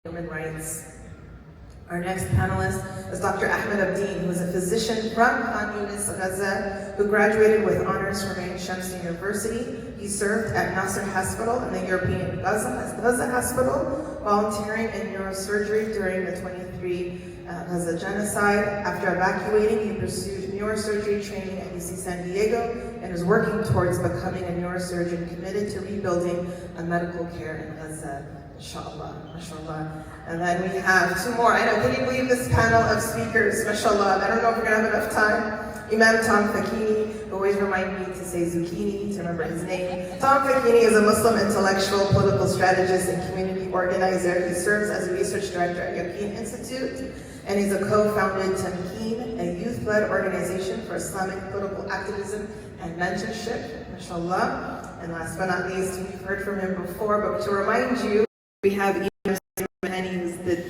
Human rights. Our next panelist is Dr. Ahmed Abdeen, who is a physician from Khan Yunis, Gaza, who graduated with honors from Ain Shams University. He served at Nasser Hospital in the European Gaza Hospital, volunteering in neurosurgery during the 23 Gaza genocide. After evacuating, he pursued neurosurgery training at UC San Diego and is working towards becoming a neurosurgeon committed to rebuilding medical care in Gaza. Mashallah, mashallah. And then we have two more. I know, can you believe this panel of speakers? Mashallah. I don't know if we're gonna have enough time. Imam Facchine, who always remind me to say zucchini, to remember his name. Facchine is a Muslim intellectual, political strategist, and community organizer. He serves as a research director at Yaqeen Institute, and he's a co-founded Tamkeen, a youth-led organization for Islamic political activism and mentorship, mashallah. And last but not least, we've heard from him before, but to remind you, we have Imam Suleiman Hani, who's the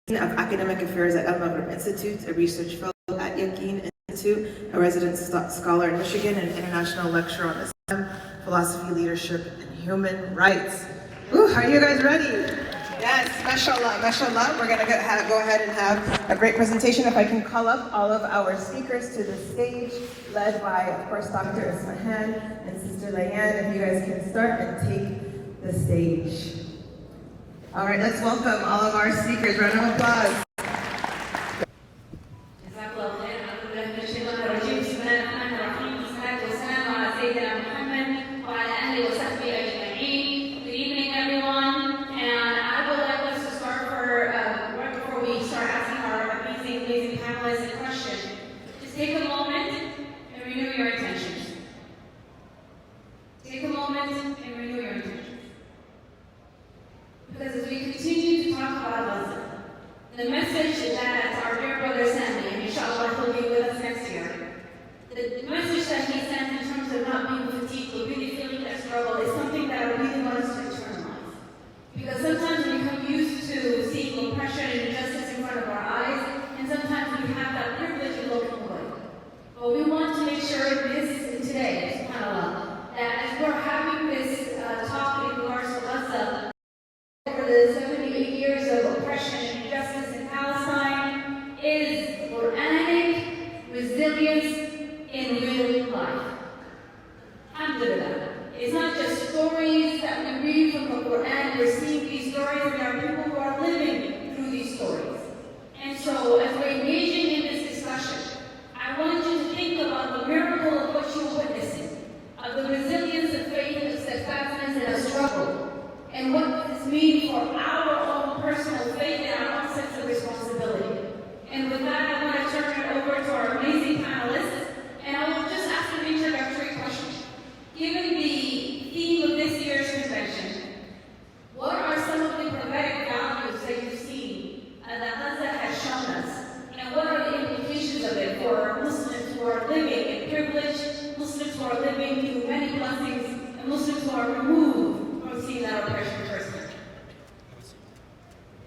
Dean of Academic Affairs at Al-Maghrib Institute, a research fellow at Yaqeen Institute, a resident scholar in Michigan, and an international lecturer on Islam, philosophy, leadership, and human rights. Ooh, are you guys ready? Yes, mashallah, mashallah. We're going to go ahead and have a great presentation. If I can call up all of our speakers to the stage, led by, of course, Dr. Ismahan and Sister Leanne. If you guys can start and take the stage. All right, let's welcome all of our speakers. Round of applause. Good evening, everyone. And I would like us to start right before we start asking our amazing panelists a question. Just take a moment and renew your intentions. Take a moment and renew your intentions. Because as we continue to talk about Gaza, the message that our dear brother sent me, and inshallah he'll be with us next year, the message that he sent in terms of not being fatigued or really feeling that struggle is something that I really want us to internalize. Because sometimes we become used to seeing oppression and injustice in front of our eyes, and sometimes we have that privilege of looking away. But we want to make sure today, subhanAllah, that as we're having this talk in regards to Gaza, over the 78 years of oppression and injustice in Palestine is Quranic resilience in real life. Alhamdulillah. It's not just stories that we read from the Quran. We're seeing these stories, and there are people who are living through these stories. And so, as we're engaging in this discussion, I want you to think about the miracle of what you're witnessing, of the resilience of faith, of steadfastness, and of struggle, and what does this mean for our own personal faith and our own sense of responsibility. And with that, I want to turn it over to our amazing panelists, and I will just ask an introductory question. Given the theme of this year's convention, what are some of the prophetic values that you've seen that Gaza has shown us? And what are the implications of it for Muslims who are living in privilege, Muslims who are living through many blessings, and Muslims who are removed from seeing that oppression firsthand?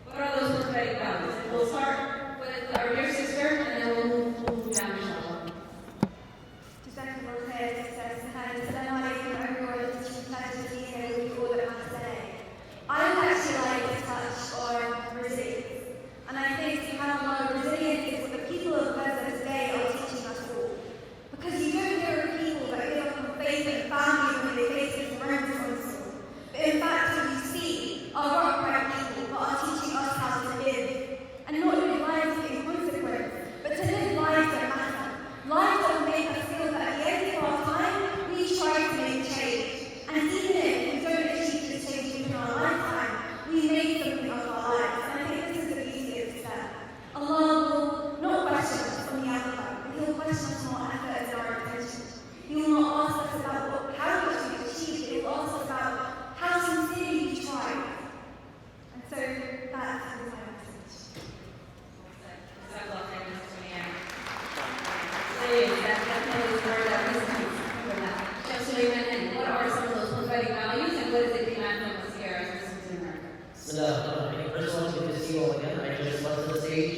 What are those prophetic values? And we'll start with our dear sister, and then we'll move down, inshallah. I would actually like to touch on resilience. And I think, subhanAllah, resilience is what the people of Gaza today are teaching us all. Because you don't hear of people that give up on faith and families when they face this horrendous onslaught. But in fact, what you see are upright people who are teaching us how to live. And not live lives in consequence, but to live lives that matter. Lives that will make us feel that at the end of our time, we try to make change. And even if we don't achieve this change in our lifetime, we make something of our lives. And I think this is the beauty of Islam. Allah will not question us on the outcome, but He will question us on our effort and our intention. He will not ask us about how much we've achieved, He will ask us about how sincerely we tried. And so that's my message. What are some of those prophetic values, and what does it demand from us here as Muslims in America? First of all, it's good to see you all again. I just left the stage,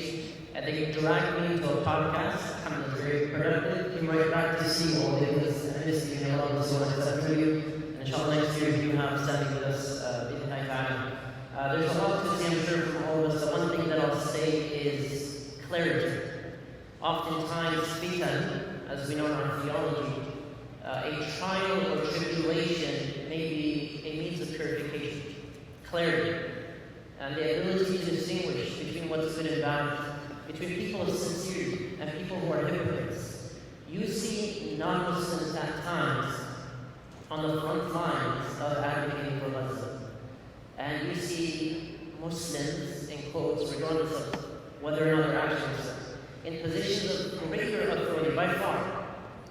and they dragged me to a podcast. It was very productive. Came right back to see you all because I missed you and I love this one. It's up to you. Inshallah, next year you have standing with us. There's a lot to say, I'm sure, from all say is clarity. Oftentimes, fitan, as we know in our theology, a trial or tribulation may be a means of purification, clarity, and the ability to distinguish between what's good and bad, between people of sincerity and people who are hypocrites. You see non-Muslims at times on the front lines of advocating for Muslims, and you see Muslims, in quotes, regardless of whether or not they're actually Muslims, in positions of greater authority by far,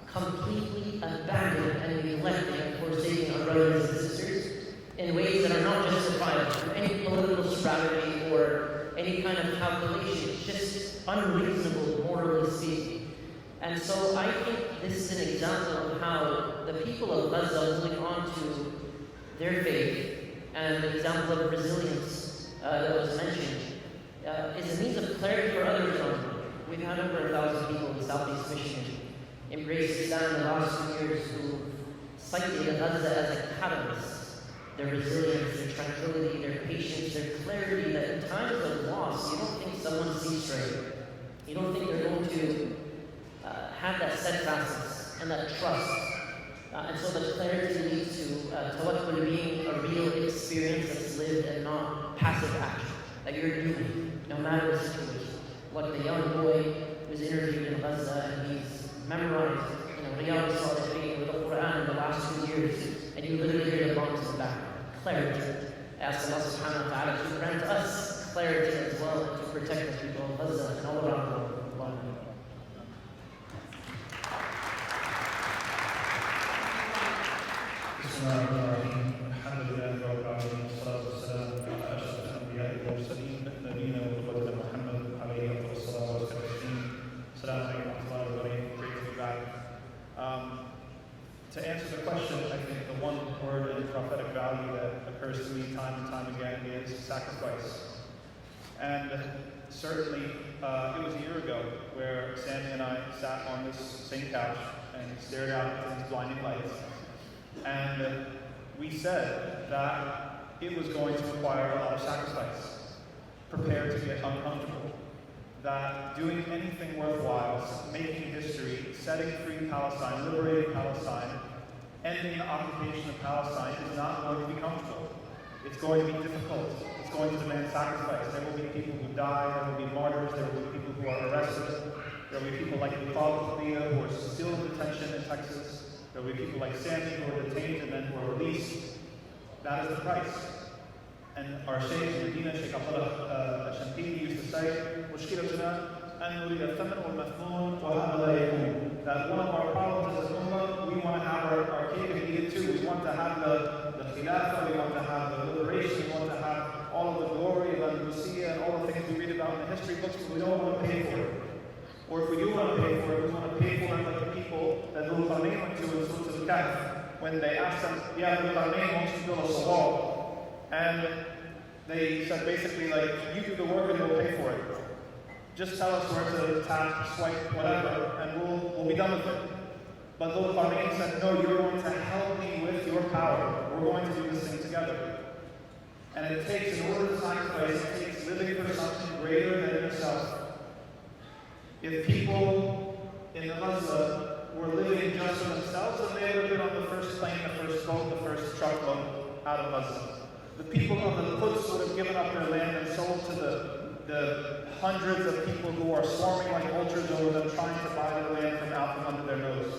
completely abandoning and neglecting and forsaking our brothers and sisters in ways that are not justifiable for any political strategy or any kind of calculation. It's just unreasonable, morally speaking. And so I think this is an example of how the people of Gaza holding on to their faith and the example of resilience that was mentioned is a means of clarity for others around the world. We've had over 1,000 people in Southeast Michigan embrace Islam in the last 2 years who cited Gaza as a catalyst. Their resilience, their tranquility, their patience, their clarity, that in times of loss, you don't think someone sees straight. You don't think they're going to have that steadfastness and that trust. And so the clarity leads to tawakkul being a real experience that's lived and not passive action that you're doing, no matter the situation. Like the young boy who's interviewed in Gaza and he's memorized, Riyadh al-Salihin with the Quran in the last 2 years, and you literally hear the bombs in the background. Clarity. Ask Allah subhanahu wa ta'ala to grant us clarity as well and to protect the people of Gaza and all around the world. To answer the question, I think the one word in prophetic value that occurs to me time and time again is sacrifice. And certainly, it was a year ago where Sammy and I sat on this same couch and stared out into these blinding lights. And we said that it was going to require a lot of sacrifice, prepared to get uncomfortable, that doing anything worthwhile, making history, setting free Palestine, liberating Palestine, ending the occupation of Palestine is not going to be comfortable. It's going to be difficult. It's going to demand sacrifice. There will be people who die, there will be martyrs, there will be people who are arrested, there will be people like Abdullahi who are still in detention in Texas, there will be people like Sammy who are detained and then who are released. That is the price. And our Shaykh, Medina, Shaykh Abdullahi al-Shantini used to say, that one of our problems as a ummah, we want to have our cake and eat it too. We want to have the khilafah, we want to have the liberation, we want to have all of the glory of Andalusia and all the things we read about in the history books, but we don't want to pay for it. Or if we do want to pay for it, we want to pay for it like the people that Dhul Qarnayn went to in Surah Al-Kahf, when they asked them, yeah, Dhul Qarnayn wants to build a salah. And they said basically like, you do the work and we'll pay for it. Just tell us where to tap, swipe, whatever, and we'll be done with it. But Dhul Qarnayn said, no, you're going to help me with your power. We're going to do this thing together. And it takes, in order to sacrifice, it takes living for something greater than yourself. If people in Gaza were living just for themselves, then they would have been on the first plane, the first boat, the first truckload out of Gaza. The people of the Quds would have given up their land and sold to the hundreds of people who are swarming like vultures over them, trying to buy their land from out from under their nose.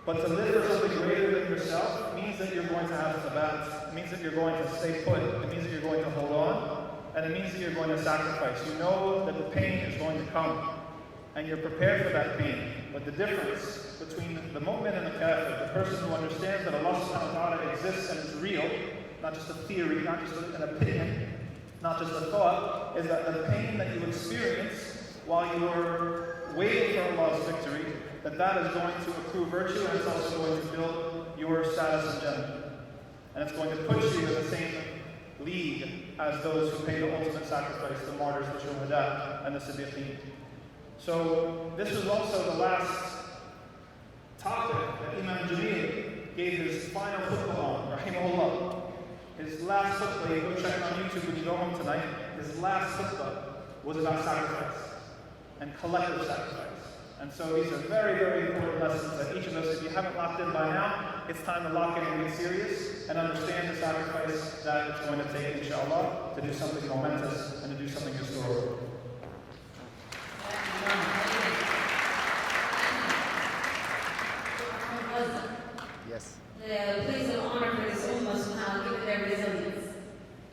But to live for something greater than yourself means that you're going to have sabat. It means that you're going to stay put. It means that you're going to hold on. And it means that you're going to sacrifice. You know that the pain is going to come. And you're prepared for that pain. But the difference between the mu'min and the kafir, the person who understands that Allah subhanahu wa ta'ala exists and is real, not just a theory, not just an opinion, not just a thought, is that the pain that you experience while you're waiting for Allah's victory, that is going to accrue virtue, and it's also going to build your status in Jannah. And it's going to put you in the same league as those who pay the ultimate sacrifice, the martyrs, the shuhada, and the siddiqeen. So this was also the last topic that Imam Jamil gave his final khutbah on, rahimahullah. His last khutbah, you go check it on YouTube when you go home tonight, his last khutbah was about sacrifice and collective sacrifice. And so these are very, very important lessons that each of us, if you haven't locked in by now, it's time to lock in and get serious and understand the sacrifice that it's going to take, inshallah, to do something momentous and to do something historical. Yes. The place of honor for this ummah, subhanAllah, given their resilience.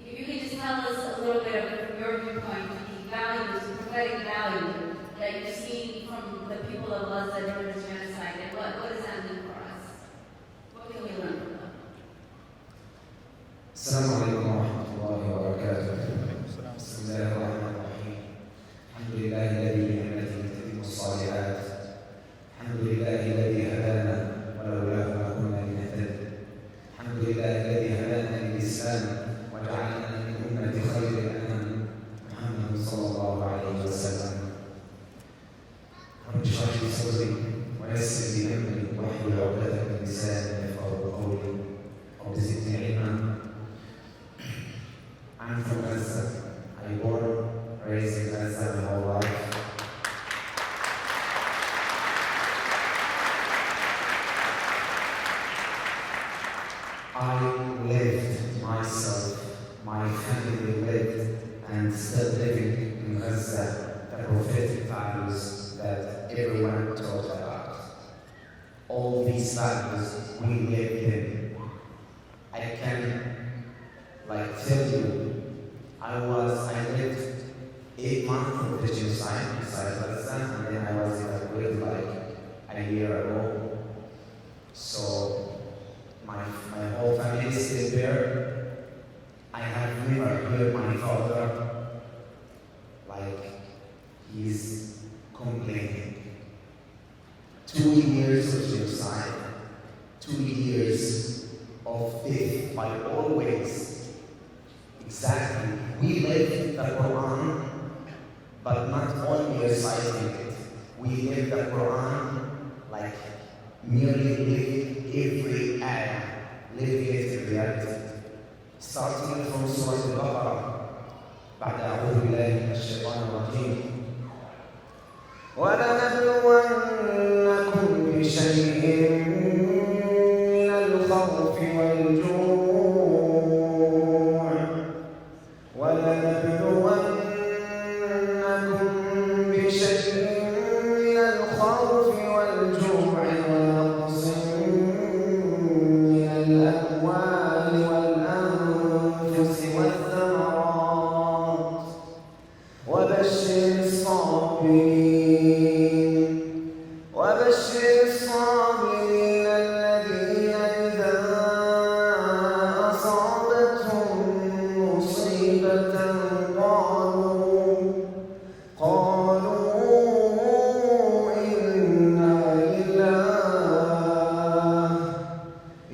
If you can just tell us a little bit of, from your viewpoint, the values, the prophetic value that you've seen from the people of Gaza during this genocide, and what does that mean for us? What can we learn from them? السلام عليكم ورحمة الله وبركاته. بسم الله الرحمن الرحيم. الحمد لله الذي بنعمته تتم الصالحات. الحمد لله الذي هدانا ولولاه ما كنا لنهتدي. الحمد لله الذي هدانا للإسلام وجعلنا من أمة خير الأنام محمد صلى الله عليه وسلم. رب اشرح لي صدري ويسر لي أمري واحلل عقدة من لساني يفقهوا قولي. رب زدني علما. I'm from Gaza. I born, raised in Gaza my whole life. I lived myself, my family lived, and still living in Gaza, the prophetic values that everyone taught about. All these values we lived in. I can tell you, I lived 8 months of the genocide inside Gaza, and then I was evacuated a year ago. So my whole family is still there. I have never heard my father he's complaining. 2 years of genocide, 2 years of death by all ways. Exactly. We live the Quran, but not only reciting it. We live the Quran nearly live every ayah, living it in reality. Starting from Surah Al-Baqarah, بعد أعوذ بالله من الشيطان الرجيم. ولنبلونكم بشيء من الخوف والجوع ولنبلونكم بشيء من الخوف والجوع ونقص من الأموال والأنفس والثمرات وبشر الصابرين الذين إذا أصابتهم مصيبة قالوا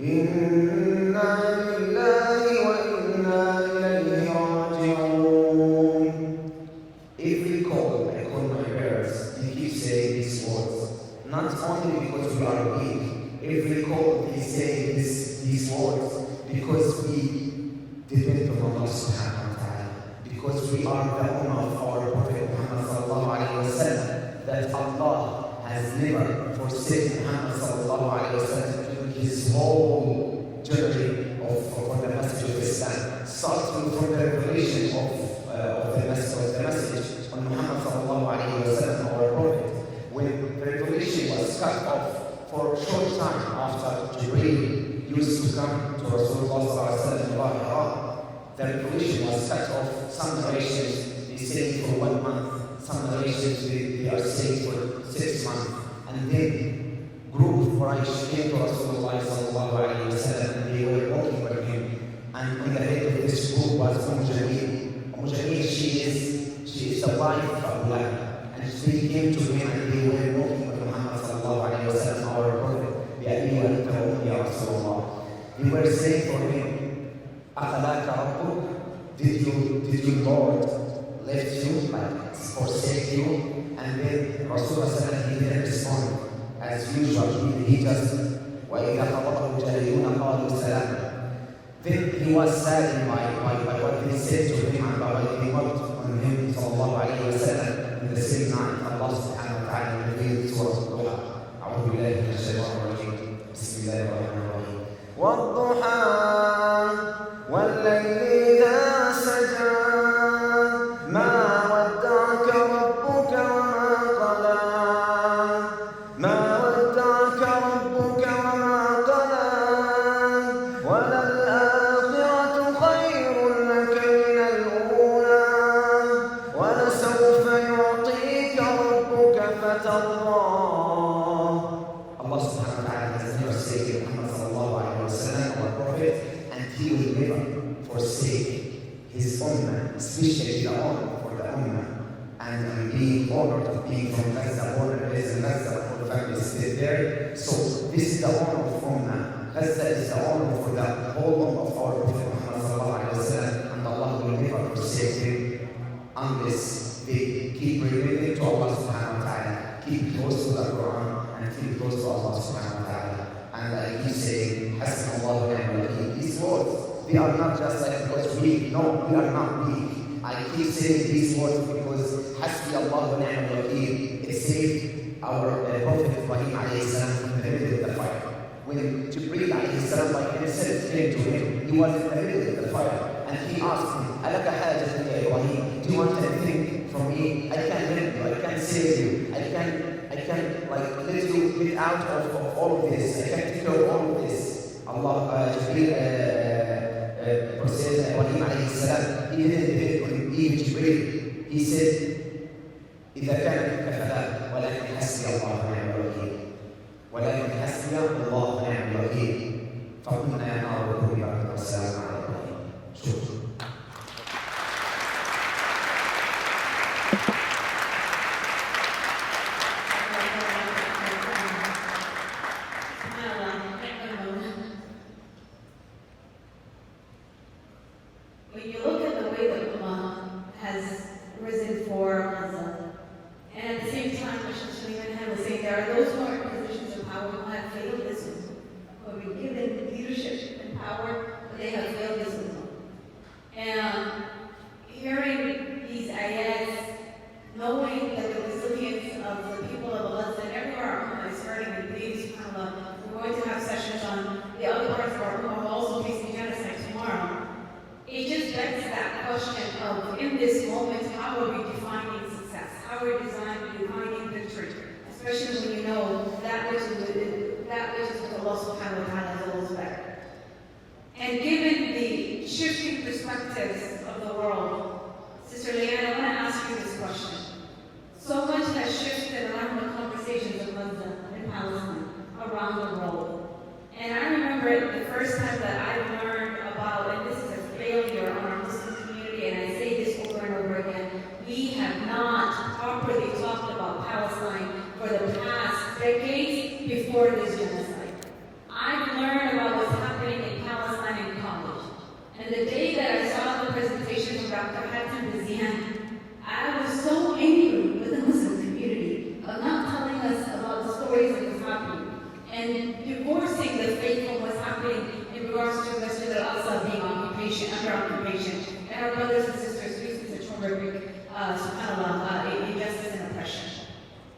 إنا لله وإنا إليه راجعون. Every call, I call my parents, they keep saying these words. Not only because we are weak, every call they say these words because we depend on Allah subhanahu wa ta'ala. Because we are the ummah of our Prophet Muhammad sallallahu alayhi wa sallam, that Allah has never forsaken Muhammad sallallahu alayhi wa sallam during his whole journey for the message of Islam. Starting from the revelation of the message on Muhammad sallallahu alayhi wa sallam, our Prophet, when the revelation was cut off for a short time after Jibreel used to come to Rasulullah sallallahu alayhi wa sallam, the revelation was cut off. Some narrations they say for 1 month, some narrations they are saying for 6 months, and then group of Quraysh came to Rasulullah sallallahu alayhi wa sallam, and they were walking with him, and on the head of this group was Jameel. She is the wife of Abdullahi, and they came to him and they were walking with Muhammad sallallahu alayhi wa sallam, our Prophet, بأبي وأنت وأمي يا رسول الله. They were saying for him, أخلاك ربك? Did your Lord left you, forsake you? And then Rasulullah sallallahu alayhi wa sallam, he didn't respond. As usual, he just, وإذا خطبه الجاهلون قالوا سلاما. Then he was saddened by what they said to him and by what they worked on him sallallahu alayhi wa Allah. Allah subhanahu wa ta'ala has never forsaken Muhammad sallallahu alayhi wa sallam, our prophet, and he will never forsake his ummah, especially the honor for the ummah. And I'm being honored of being from Gaza, born and raised in Gaza, for the family stay there. So this is the honor of ummah. Gaza is the honor for the whole ummah of our prophet Muhammad sallallahu alayhi wa sallam, and Allah will never forsake him unless they keep remaining to Allah subhanahu wa ta'ala, keep close to the Quran, and keep close to Allah subhanahu wa ta'ala. And I keep saying, Hasbunallahu wa ni'mal wakeel. These words, they are not just like because weak. No, we are not weak. I keep saying these words because Hasbi Allah wa ni'mal wakeel. It saved our Prophet Ibrahim alayhi salam from the middle of the fire. When Jibreel alayhi salam, like himself, came to him, he was in the middle of the fire. And he asked him, Alaka hajatun ya Ibrahim, do you want anything from me? I can help you, I can save you, I can like let you get out of all of this, I can take care of all of this. Allah, Jibreel, Prophet Ibrahim alayhi salam, he didn't depend on even Jibreel. He said, إذا كان منك فلا ولكن حسبي الله ونعم الوكيل ولكن حسبي الله ونعم الوكيل فقلنا يا نار كوني بردا والسلام على إبراهيم. شكرا. When you look at the way that Ummah has risen for Gaza, and at the same time, Imam Suleiman Hani was saying there are those who are in positions of power who have failed this Ummah, who have been given leadership and power, but they have failed this Ummah. And hearing these ayats, knowing that the resilience of the people of Gaza and everywhere our Ummah is hurting and bleeding, subhanAllah, we're going to have sessions on the other parts of our Ummah who are also facing genocide tomorrow. It just begs that question of, in this moment, how are we defining success? How are we defining victory? Especially when you know that which is with Allah subhanahu wa ta'ala is always better. And given the shifting perspectives of the world, Sister Leanne, I want to ask you this question. So much has shifted around the conversations of Gaza and Palestine around the world. And I remember the first time that I learned about, and this is a failure on our Muslim community, and I say this over and over again, we have not properly talked about Palestine for the past decades before this genocide. I've learned about what's happening in Palestine in college. And the day that I saw the presentation from Dr. Leanne, I was so angry with the Muslim community of not telling us about the stories that was happening and divorcing the faith from what's happening in regards to Masjid al-Aqsa being under occupation, and our brothers and sisters facing such horrific, subhanAllah, injustice and oppression.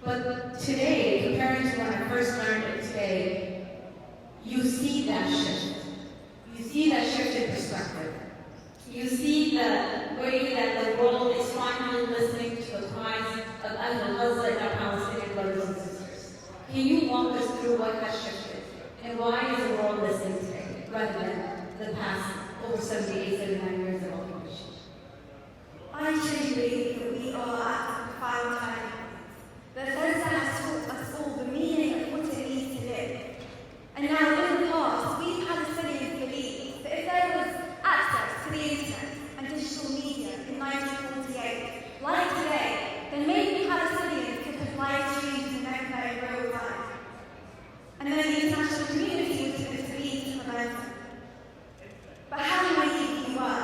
But today, comparing to when I first learned it today, you see that shift. You see that shift in perspective. You see the way that the world is finally listening to the cries of Gaza and our Palestinian brothers and sisters. Can you walk us through what has shifted? And why is the world listening today, rather than the past over 78, 79 years of occupation? I truly believe that we are at a profound time. That Gaza has taught us all the meaning of what it means to live. And now in the past, we Palestinians believe that if there was access to the internet and digital media in 1948, like today, then maybe Palestinians could have live streams in their in real time. And then the international community would have intervened to prevent it. But how naive we were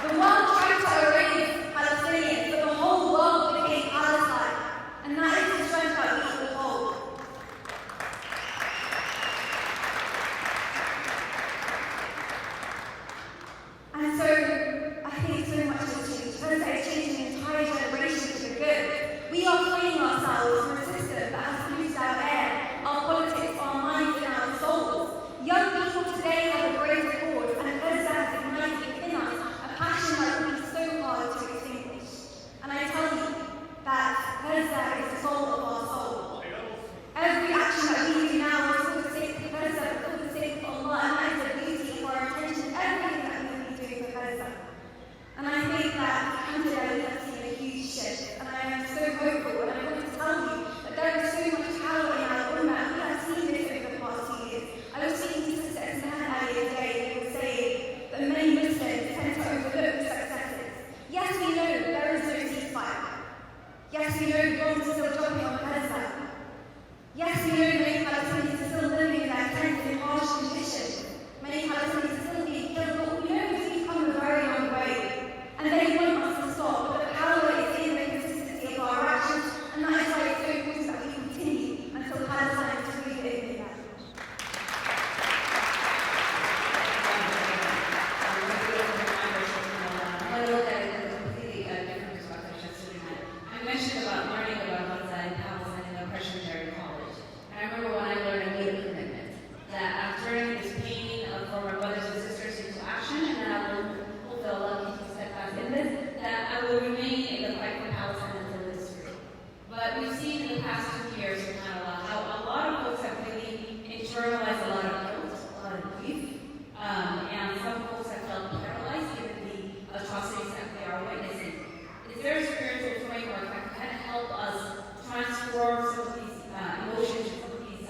The world tried to erase Palestinians, but the whole world became Palestine. And that is the strength that we will hold. And so, I think so much has changed. Gaza is changing an entire generation for the good. We are freeing ourselves from a system that has polluted our air, our politics, our minds, and our souls. Young people today have a great cause, and Gaza has ignited within us a passion that would be so hard to extinguish. And I tell you that Gaza is the soul of our soul. Every action that we do now is for the sake of Gaza, for the sake of Allah, and that is the beauty of our intention, everything that we will be doing for Gaza. And I think that today we have seen a huge shift, and I am so hopeful, and I want to tell you that there is so much power in our ummah. We have seen this over the past 2 years. I was speaking to Sister Ismahan earlier today, and he was saying that many Muslims tend to overlook the successes. Yes, we know there is no ceasefire. Yes, we know bombs are still dropping on Gaza. Yes, we know many Palestinians are still living in their tents in harsh conditions. Many Palestinians are still being killed, but we know we've come a very long way. And they want us to stop, but the power is in the consistency of our actions, and that is why it's so important that we continue until Palestine is free in the end. I mentioned about learning about Gaza and Palestine in the oppression during college. And I remember when I learned a media commitment, that I'm turning this pain for my brothers and sisters into action, and that I will fulfill Allah keep steadfast in this, that I will remain in the fight for Palestine until it is free. But we've seen in the past 2 years, subhanAllah, how a lot of folks have really internalized a lot of guilt, a lot of grief, and some folks have felt paralyzed given the atrocities that they are witnessing. It's very spiritual framework that can help us transform some of these emotions, some of these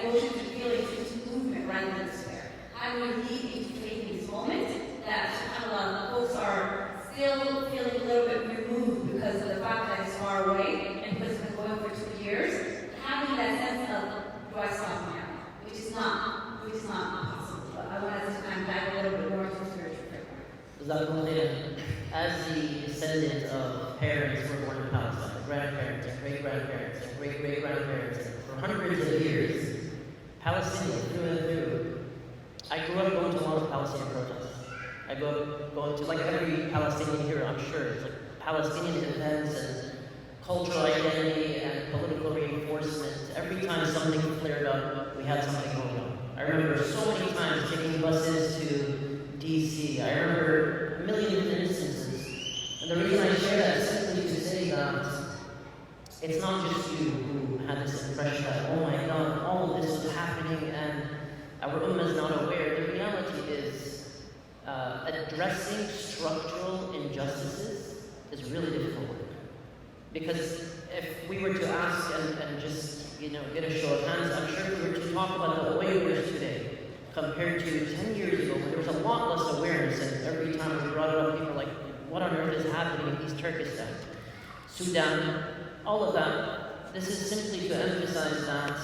emotions and feelings into movement rather than despair. How do we lead into faith in this moment that subhanAllah, folks are still feeling a little bit removed because of the fact that it's far away and because it's been going for 2 years, having that sense of do I stop now? Which is not possible. But I want us to kind of dive a little bit more into spiritual framework. As the descendant of parents who were born in Palestine, grandparents and great-grandparents and great-great-grandparents, and for hundreds of years, Palestinian through and through. I grew up going to a lot of Palestinian protests. I grew up going to, like every Palestinian here, I'm sure, it's like Palestinian events and cultural identity and political reinforcement. Every time something flared up, we had something going on. I remember so many times taking buses to DC. I remember a million different instances. And the reason I share that is simply to say that it's not just you who had this impression that, oh my God, all of this is happening and our ummah is not aware. The reality is addressing structural injustices is really difficult work. Because if we were to ask and just, get a show of hands, I'm sure if we were to talk about the Uyghurs today, compared to 10 years ago, when there was a lot less awareness, and every time we brought it up, people were like, what on earth is happening in East Turkestan, Sudan, all of that. This is simply to emphasize that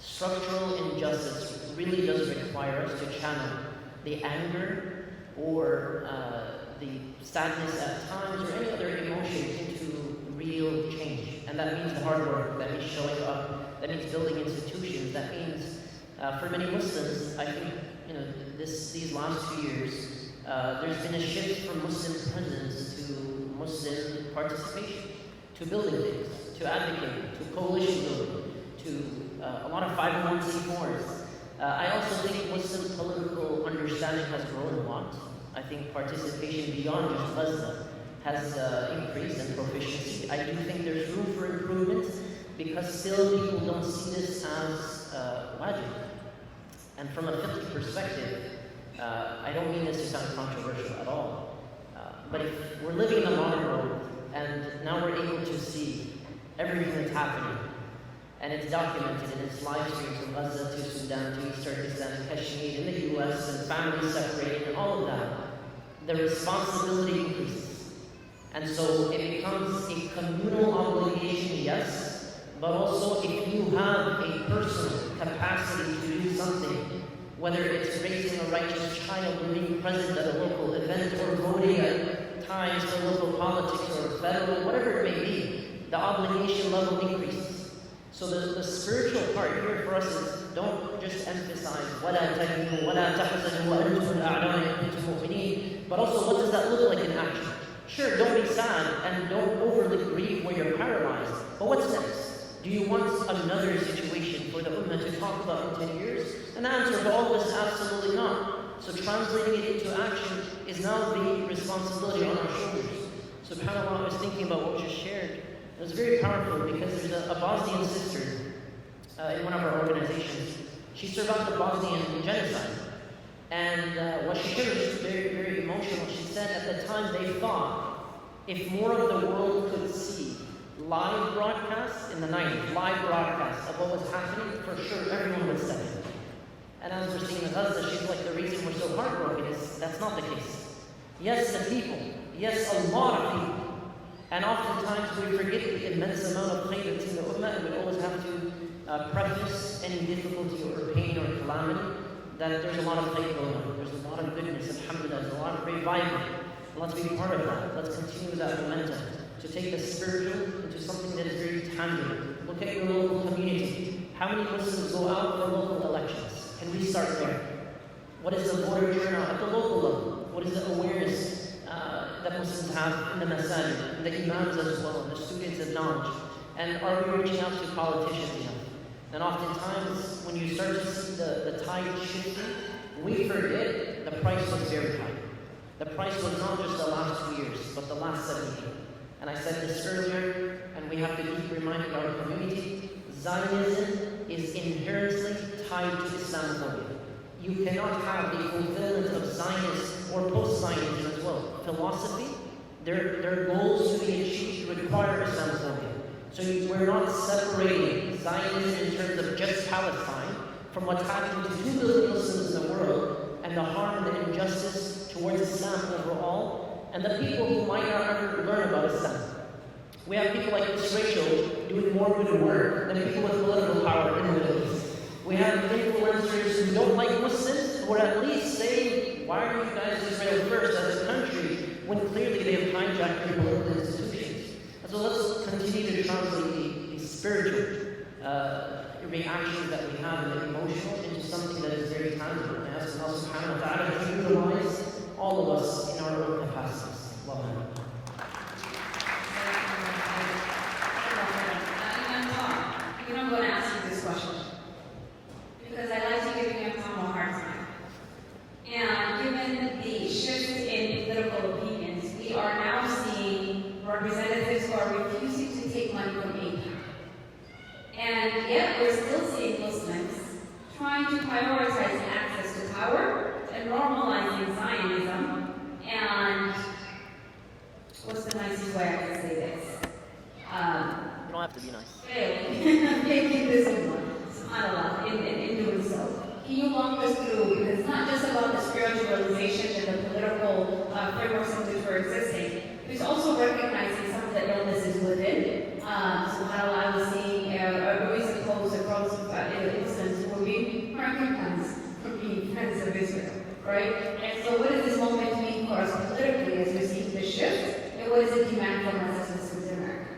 structural injustice really does require us to channel the anger or the sadness at times or any other emotion into real change. And that means the hard work, that means showing up, that means building institutions, that means for many Muslims, I think, these last 2 years, there's been a shift from Muslim presence to Muslim participation, to building things, to advocating, to coalition building, to a lot of 501c4s. I also think Muslim political understanding has grown a lot. I think participation beyond just Gaza has increased in proficiency. I do think there's room for improvement because still people don't see this as wajib. And from a fiqh perspective, I don't mean this to sound controversial at all, but if we're living in the modern world and now we're able to see everything that's happening and it's documented and it's live streamed from Gaza to Sudan to East Turkestan, Facchine, in the US, and families separated and all of that, the responsibility increases. And so it becomes a communal obligation, yes, but also if you have a personal capacity to do something, whether it's raising a righteous child or being present at a local event or voting at times for local politics or federal, whatever it may be, the obligation level increases. So the spiritual part here for us is don't just emphasize وَلَا تَهِنُوا وَلَا تَحْزَنُوا وَأَنْتُمُ الْأَعْلَوْنَ إِن كُنتُم مُؤْمِنِينَ. But also, what does that look like in action? Sure, don't be sad and don't overly grieve where you're paralyzed. But what's next? Do you want another situation for the Ummah to talk about in 10 years? And the answer to all this is absolutely not. So translating it into action is now the responsibility on our shoulders. SubhanAllah, I was thinking about what was just shared. It was very powerful because there's a Bosnian sister in one of our organizations. She survived the Bosnian genocide. And what she shared was very, very emotional. She said at the time they thought if more of the world could see live broadcasts in the 90s, live broadcasts of what was happening, for sure everyone would step in. And as we're seeing in Gaza, she's like, the reason we're so heartbroken is that's not the case. Yes, the people. Yes, a lot of people. And oftentimes we forget the immense amount of khayr that's in the ummah, and we always have to preface any difficulty or pain or calamity that there's a lot of khayr going on. There's a lot of goodness, alhamdulillah, there's a lot of revival. Let's be part of that. Let's continue that momentum to take the spiritual into something that is very tangible. Look at your local community. How many Muslims go out for local elections? Can we start there? What is the voter turnout at the local level? What is the awareness that Muslims have in the masajid, and the imams as well, and the students of knowledge? And are we reaching out to politicians enough? And oftentimes, when you start to see the tide shifting, we forget the price was very high. The price was not just the last 2 years, but the last 7 years. And I said this earlier, and we have to keep reminding our community, Zionism is inherently tied to Islamophobia. You cannot have the fulfillment of Zionist or post-Zionism as well. Philosophy, their goals to be achieved require Islamophobia. So we're not separating Zionism in terms of just Palestine from what's happening to 2 billion Muslims in the world and the harm and the injustice towards Islam overall, and the people who might not ever learn about Islam. We have people like this Rachel doing more good work than people with political power in the Middle East. We have influencers who don't like Muslims who are at least saying, why are you guys Israel first as a country when clearly they have hijacked your political institutions? And so let's continue to translate the spiritual reactions that we have and the emotional into something that is very tangible. And ask Allah subhanahu wa ta'ala to utilize all of us in our own capacities. Allahumma. I'm going to ask you this question because I like to give you a hard time. And given the shift in political opinions, we are now seeing representatives who are refusing to take money from AIPAC. And yet we're still seeing Muslims trying to prioritize access to power and normalizing Zionism. And what's the nicest way I can say this? You don't have to be nice. Making this subhanAllah, in doing so. Can you walk us through, because it's not just about the spiritualization and the political frameworks in which we're existing, it's also recognizing some of the illnesses within. SubhanAllah, I was seeing a recent post across instance where we recognize from being friends of Israel, right? And so what does this moment mean for us politically as we see the shift, and what does it demand from us as Muslims in America?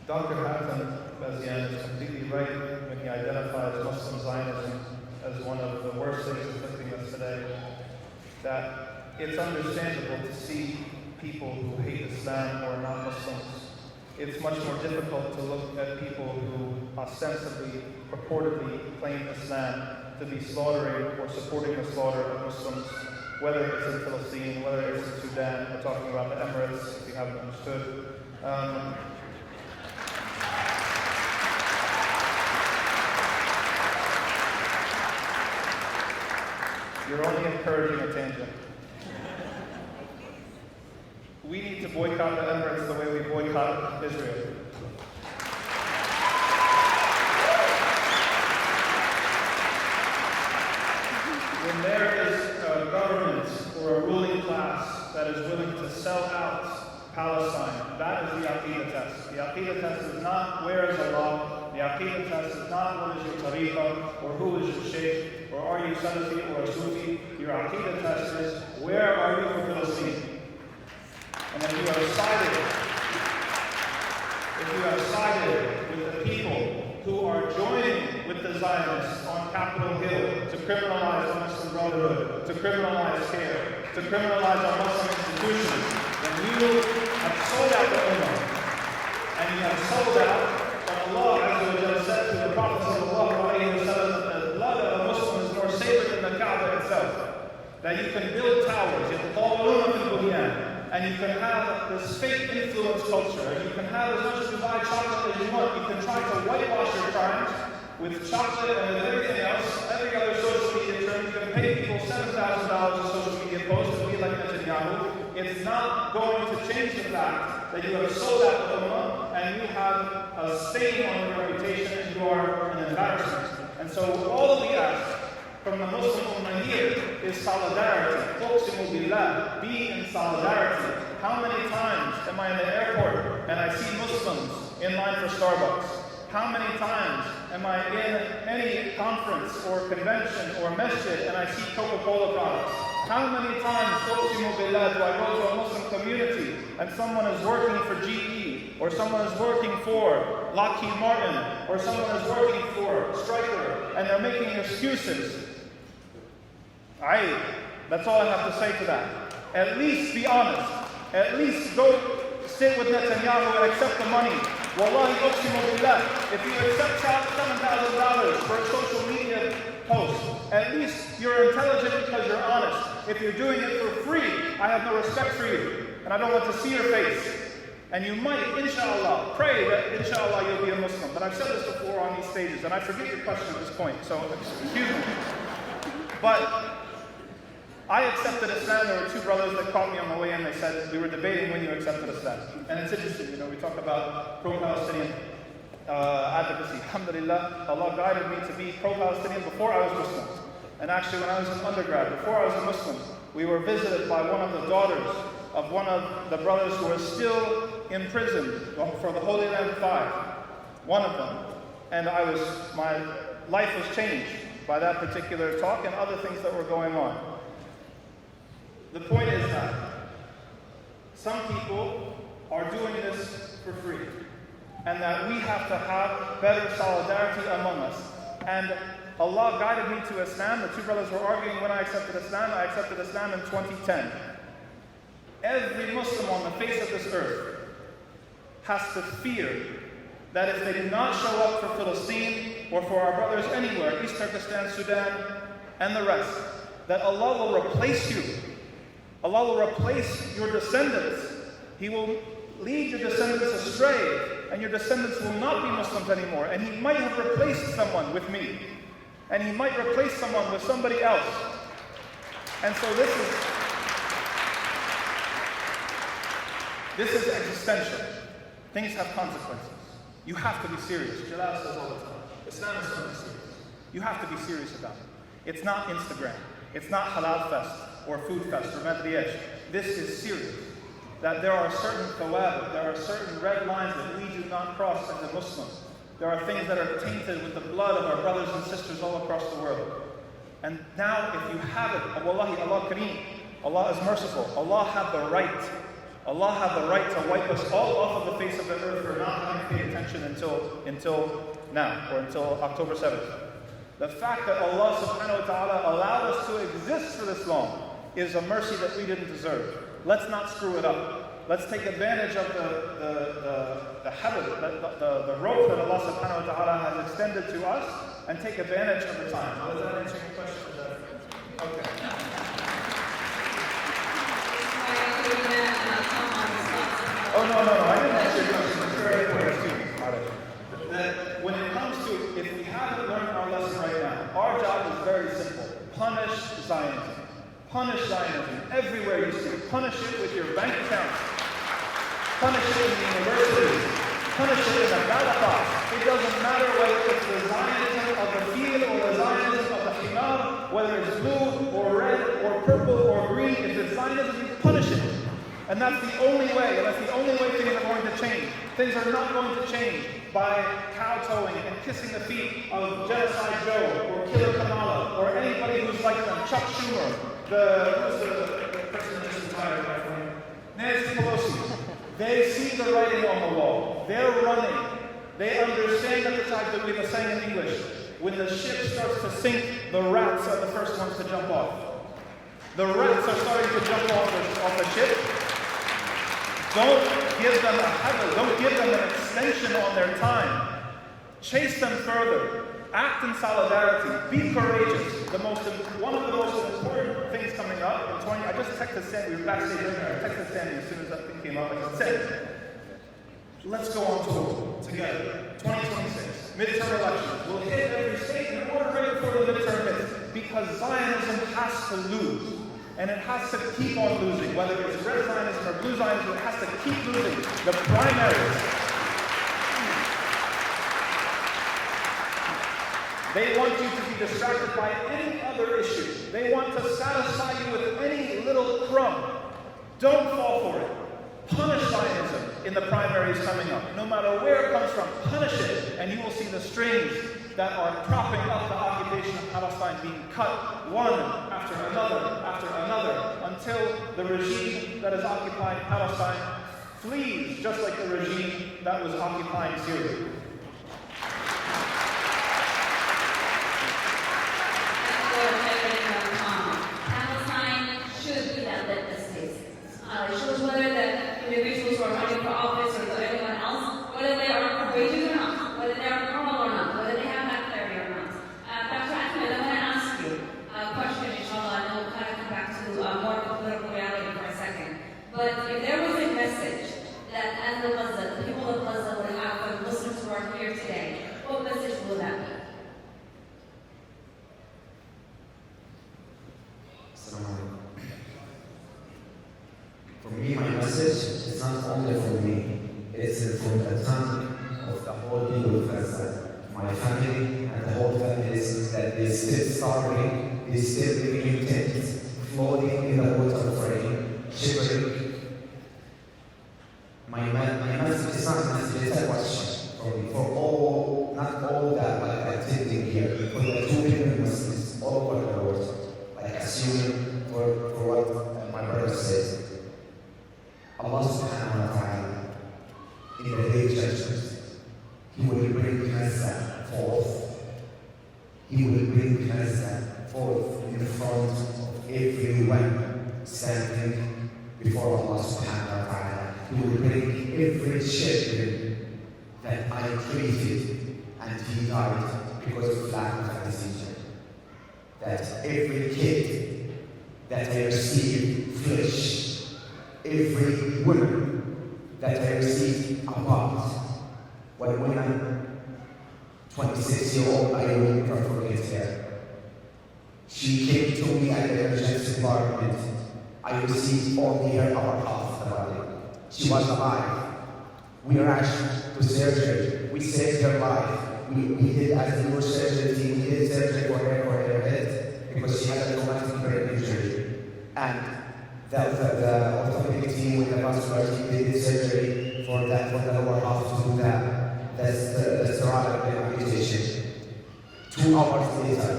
Dr. Leanne is completely right when he identifies Muslim Zionism as one of the worst things afflicting us today. That it's understandable to see people who hate Islam or are not Muslims. It's much more difficult to look at people who ostensibly, purportedly claim Islam to be slaughtering or supporting the slaughter of Muslims, whether it's in Palestine, whether it's in Sudan. We're talking about the Emirates, if you haven't understood. You're only encouraging a tangent. We need to boycott the Emirates the way we boycott Israel. When there is a government or a ruling class that is willing to sell out Palestine, that is the Aqidah test. The Aqidah test is not where is Allah. The Aqidah test is not what is your tariqah or who is your sheikh. or are you Salafi or Sufi? Your Aqidah test is, where are you for Palestine? And if you have sided with the people who are joining with the Zionists on Capitol Hill to criminalize the Muslim Brotherhood, to criminalize care, to criminalize our Muslim institutions, then you have sold out the Ummah. And you have sold out what Allah Azza wa Jalla said to the Prophet sallallahu alayhi wa sallam, that the blood of a Muslim is more sacred than the Kaaba itself. That you can build towers, and you can have this fake influence culture, and you can have as much Dubai chocolate as you want. You can try to whitewash your crimes with chocolate and with everything else, every other social media term. You can pay people $7,000 a social media post to be like Netanyahu. It's not going to change the fact that you have sold out the Ummah and you have a stain on your reputation and you are an embarrassment. And so all we ask from the Muslim Ummah here is solidarity. Uqsimu billah, be in solidarity. How many times am I in the airport and I see Muslims in line for Starbucks? How many times am I in any conference or convention or masjid and I see Coca-Cola products? How many times, uqsimu billah, do I go to a Muslim community and someone is working for GE, or someone is working for Lockheed Martin, or someone is working for Stryker, and they're making excuses? That's all I have to say to that. At least be honest. At least go sit with Netanyahu and accept the money. Wallahi, uqsimu billah, if you accept $7,000 for a social media post, at least you're intelligent because you're honest. If you're doing it for free, I have no respect for you, and I don't want to see your face. And you might, inshallah, pray that inshallah you'll be a Muslim. But I've said this before on these stages, and I forget your question at this point, so excuse me. But I accepted Islam. There were two brothers that caught me on the way in. They said, we were debating when you accepted Islam. And it's interesting, we talk about pro-Palestinian advocacy. Alhamdulillah, Allah guided me to be pro-Palestinian before I was Muslim. And actually, when I was an undergrad, before I was a Muslim, we were visited by one of the daughters of one of the brothers who are still in prison for the Holy Land 5. One of them. And my life was changed by that particular talk and other things that were going on. The point is that some people are doing this for free, and that we have to have better solidarity among us. And Allah guided me to Islam. The two brothers were arguing when I accepted Islam. I accepted Islam in 2010. Every Muslim on the face of this earth has to fear that if they do not show up for Palestine or for our brothers anywhere, East Turkestan, Sudan, and the rest, that Allah will replace you. Allah will replace your descendants. He will lead your descendants astray, and your descendants will not be Muslims anymore. And He might have replaced someone with me, and He might replace someone with somebody else. And so this is existential. Things have consequences. You have to be serious. Jalal says all the time, Islam is something serious. You have to be serious about it. It's not Instagram. It's not Halal Fest or Food Fest or Madriyesh. This is serious. That there are certain thawabit, there are certain red lines that we do not cross as a Muslim. There are things that are tainted with the blood of our brothers and sisters all across the world. And now if you have it, wallahi, Allah Kareem, Allah is merciful. Allah had the right. Allah had the right to wipe us all off of the face of the earth for not having paid attention until now, or until October 7th. The fact that Allah subhanahu wa ta'ala allowed us to exist for this long is a mercy that we didn't deserve. Let's not screw it up. Let's take advantage of the habit, the rope that Allah subhanahu wa ta'ala has extended to us, and take advantage of the time. Does that answer your question? Okay. Oh, no, I didn't answer your question. It's very important too. That when it comes to, if we haven't learned our lesson right now, our job is very simple. Punish Zionism. Punish Zionism everywhere you see it. Punish it with your bank accounts. Punish it in the universities. Punish it in the Gaza. It doesn't matter whether it's the Zionism of the field or the Zionism of the Himar, whether it's blue or red or purple or green. If it's Zionism, you punish it. And that's the only way, and that's the only way things are going to change. Things are not going to change by kowtowing and kissing the feet of Genocide Joe or Killer Kamala or anybody who's like them, Chuck Schumer, who's the person that's retired right from him, Nancy Pelosi. They see the writing on the wall. They're running. They understand that the fact that we have a saying in English, when the ship starts to sink, the rats are the first ones to jump off. The rats are starting to jump off the ship. Don't give them a header. Don't give them an extension on their time. Chase them further. Act in solidarity. Be courageous. One of the most important things coming up in 20. I just texted Sandy. We were backstage earlier. I texted Sandy as soon as that thing came up. I said, let's go on tour together. 2026 midterm elections. We'll hit every state in order right before the midterm hits, because Zionism has to lose. And it has to keep on losing, whether it's red Zionism or blue Zionism, it has to keep losing. The primaries. They want you to be distracted by any other issue. They want to satisfy you with any little crumb. Don't fall for it. Punish Zionism in the primaries coming up. No matter where it comes from, punish it, and you will see the strings that are propping up the occupation of Palestine being cut one after another, until the regime that is occupying Palestine flees, just like the regime that was occupying Syria. Palestine should be that litmus test. It shows whether the individuals who are running for office or anyone else, whether they are courageous or not, whether they are normal or not, whether they have that clarity or not. Dr. Ahmed, I want to ask you a question, inshallah, and we'll kind of come back to more of the political reality for a second. But if there was a message that the people of Gaza would have for the Muslims who are here today, what message will that be? For me, my message is not only for me, it's for the tongue of the whole people of Gaza, my family and the whole families, that they still starving, they still living in tents, floating in the water of rain, shivering. My message is not a message, it's a question for me, for all, not all that are attending here, for the 2 billion Muslims all over the world, like assuming for what my brother says. Allah subhanahu wa ta'ala, in the day of judgment, He will bring Gaza forth. He will bring Gaza forth in front of everyone standing before Allah subhanahu wa ta'ala. He will bring every child that I created and He died because of lack of decision. That every kid that I received flesh, every woman that I received a part. When I'm 26-year-old, I will never forget her. She came to me at the emergency department. I received only her upper half of the body. She was alive. We rushed to surgery. We saved her life. We did as the neurosurgery team, we did surgery for her head because she had a traumatic brain injury. And the orthopedic team with the vascular team did surgery for the lower half to do the cerebral amputation. 2 hours later,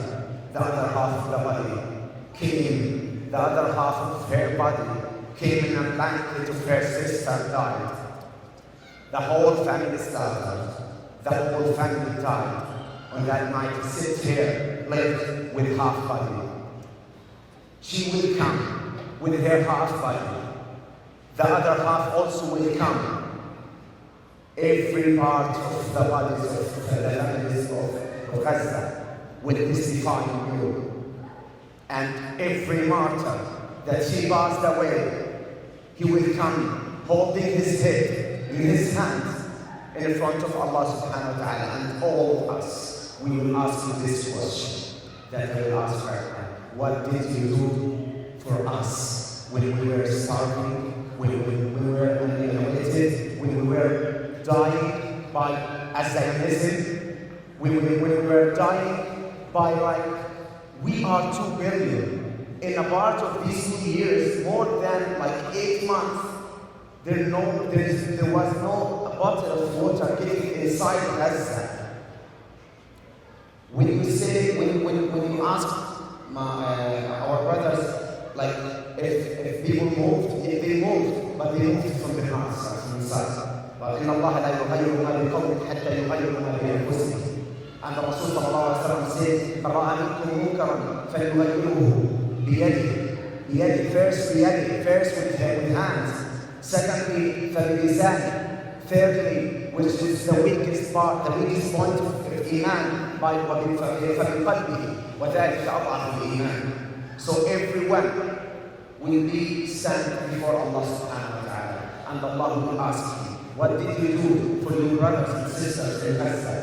the other half of the body came, the other half of her body came in a blanket of her sister died. The whole family started. The whole family died. On that night, sit here, left with half body. She will come with her half body. The other half also will come. Every part of the bodies of the families of Gaza will testify you. And every martyr that she passed away, he will come holding his head in his hands in front of Allah subhanahu wa ta'ala, and all of us, we will ask you this question that I will ask right now. What did you do for us when we were starving, when we were annihilated, when we were dying by Zionism, when we were dying by we are 2 billion. In a part of these 2 years, more than 8 months, there was no bottle of water getting inside Gaza. When you say, when you ask our brothers, like if people moved, if they moved, but they moved from the hearts, from inside. وإن الله لا يغير ما بقوم حتى يغيروا ما بأنفسهم. And the Rasul sallallahu alaihi wasallam said, "من رأى منكم منكرا فليغيره بيده." First بيده, first with hands. Secondly, فبلسانه. Thirdly, which is the weakest part, the weakest point of iman, by فبقلبه وذلك أضعف الإيمان. So everyone will be sent before Allah subhanahu wa ta'ala, and Allah will ask you, what did you do for your brothers and sisters in Gaza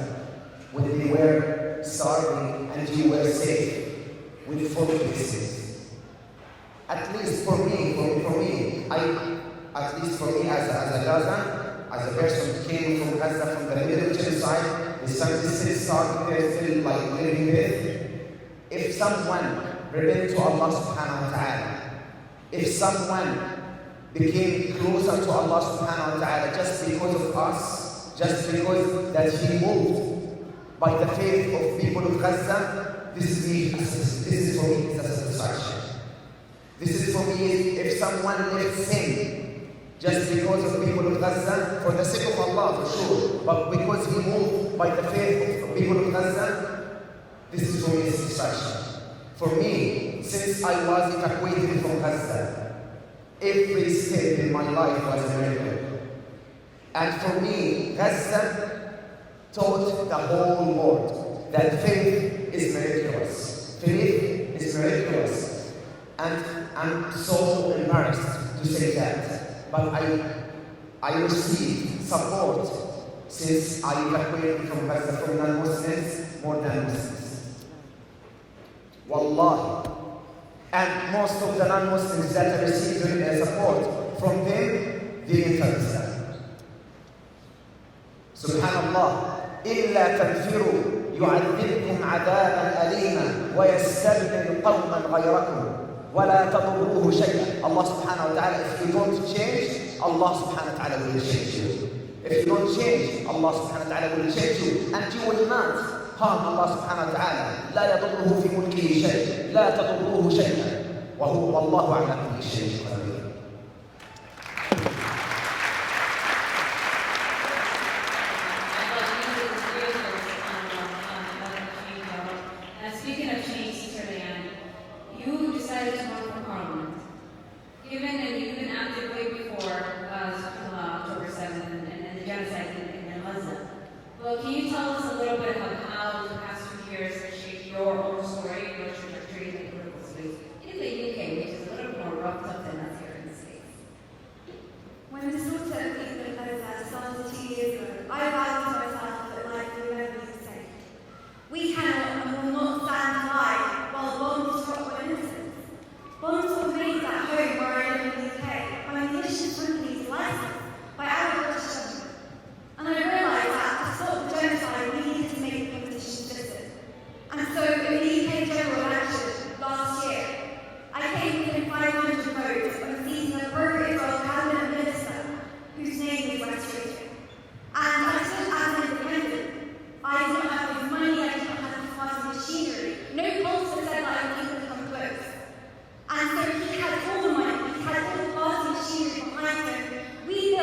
when they were starving and you were safe with food pieces? At least for me, at least for me as a Gaza, as a person who came from Gaza, from the Middle Genocide, the still starving there, still like living there. If someone rebelled to Allah subhanahu wa ta'ala, if someone became closer to Allah subhanahu wa ta'ala just because of us, just because that he moved by the faith of people of Gaza, this is for me a satisfaction. This is for me if someone left sin just because of people of Gaza, for the sake of Allah for sure, but because he moved by the faith of people of Gaza, this is for me a satisfaction. For me, since I was evacuated from Gaza, every step in my life was a miracle. And for me, Gaza taught the whole world that faith is miraculous. Faith is miraculous. And I'm so embarrassed to say that. But I received support since I evacuated from Gaza from non-Muslims more than Muslims. Wallahi. And most of the non-Muslims that received support from them, they entered Islam. Subhanallah. إِلَّا تَنْفِرُوا يُعَذِّبْكُمْ عَذَابًا أَلِيمًا وَيَسْتَبْدِلْ قَوْمًا غَيْرَكُمْ وَلَا تَضُرُّوهُ شَيْئًا. Allah subhanahu wa ta'ala, if you don't change, Allah subhanahu wa ta'ala will change you. If you don't change, Allah subhanahu wa ta'ala will change you. And you will not harm Allah subhanahu wa ta'ala. لا يضره في ملكه شيء، لا تضره شيئا، وهو والله على كل شيء قدير. Speaking of change, Sister Leanne, you decided to run for Parliament. Given that you've been active way before October 7th and the genocide in Gaza. Well, can you tell us a little bit about how the past few years have shaped your own story, your trajectory in the political space in the UK, which is a little more roughed up than us here in the States? When the slaughter of people in Gaza started 2 years ago, I vowed to myself that life will never be the same. We cannot and will not stand by while bombs drop on innocents. Bombs were made at home where I live in the UK by the munitions company's license by our British government. And I realised that to stop the genocide, we needed to make the competition system. And so in the UK general election last year, I came within 500 votes of seating a pro-Israel cabinet minister whose name is West. And I stood as an independent. I did not have the money, I did not have the fast machinery. No pollster said that I would even come close. And so he had all the money, he had all the fast machinery behind him. We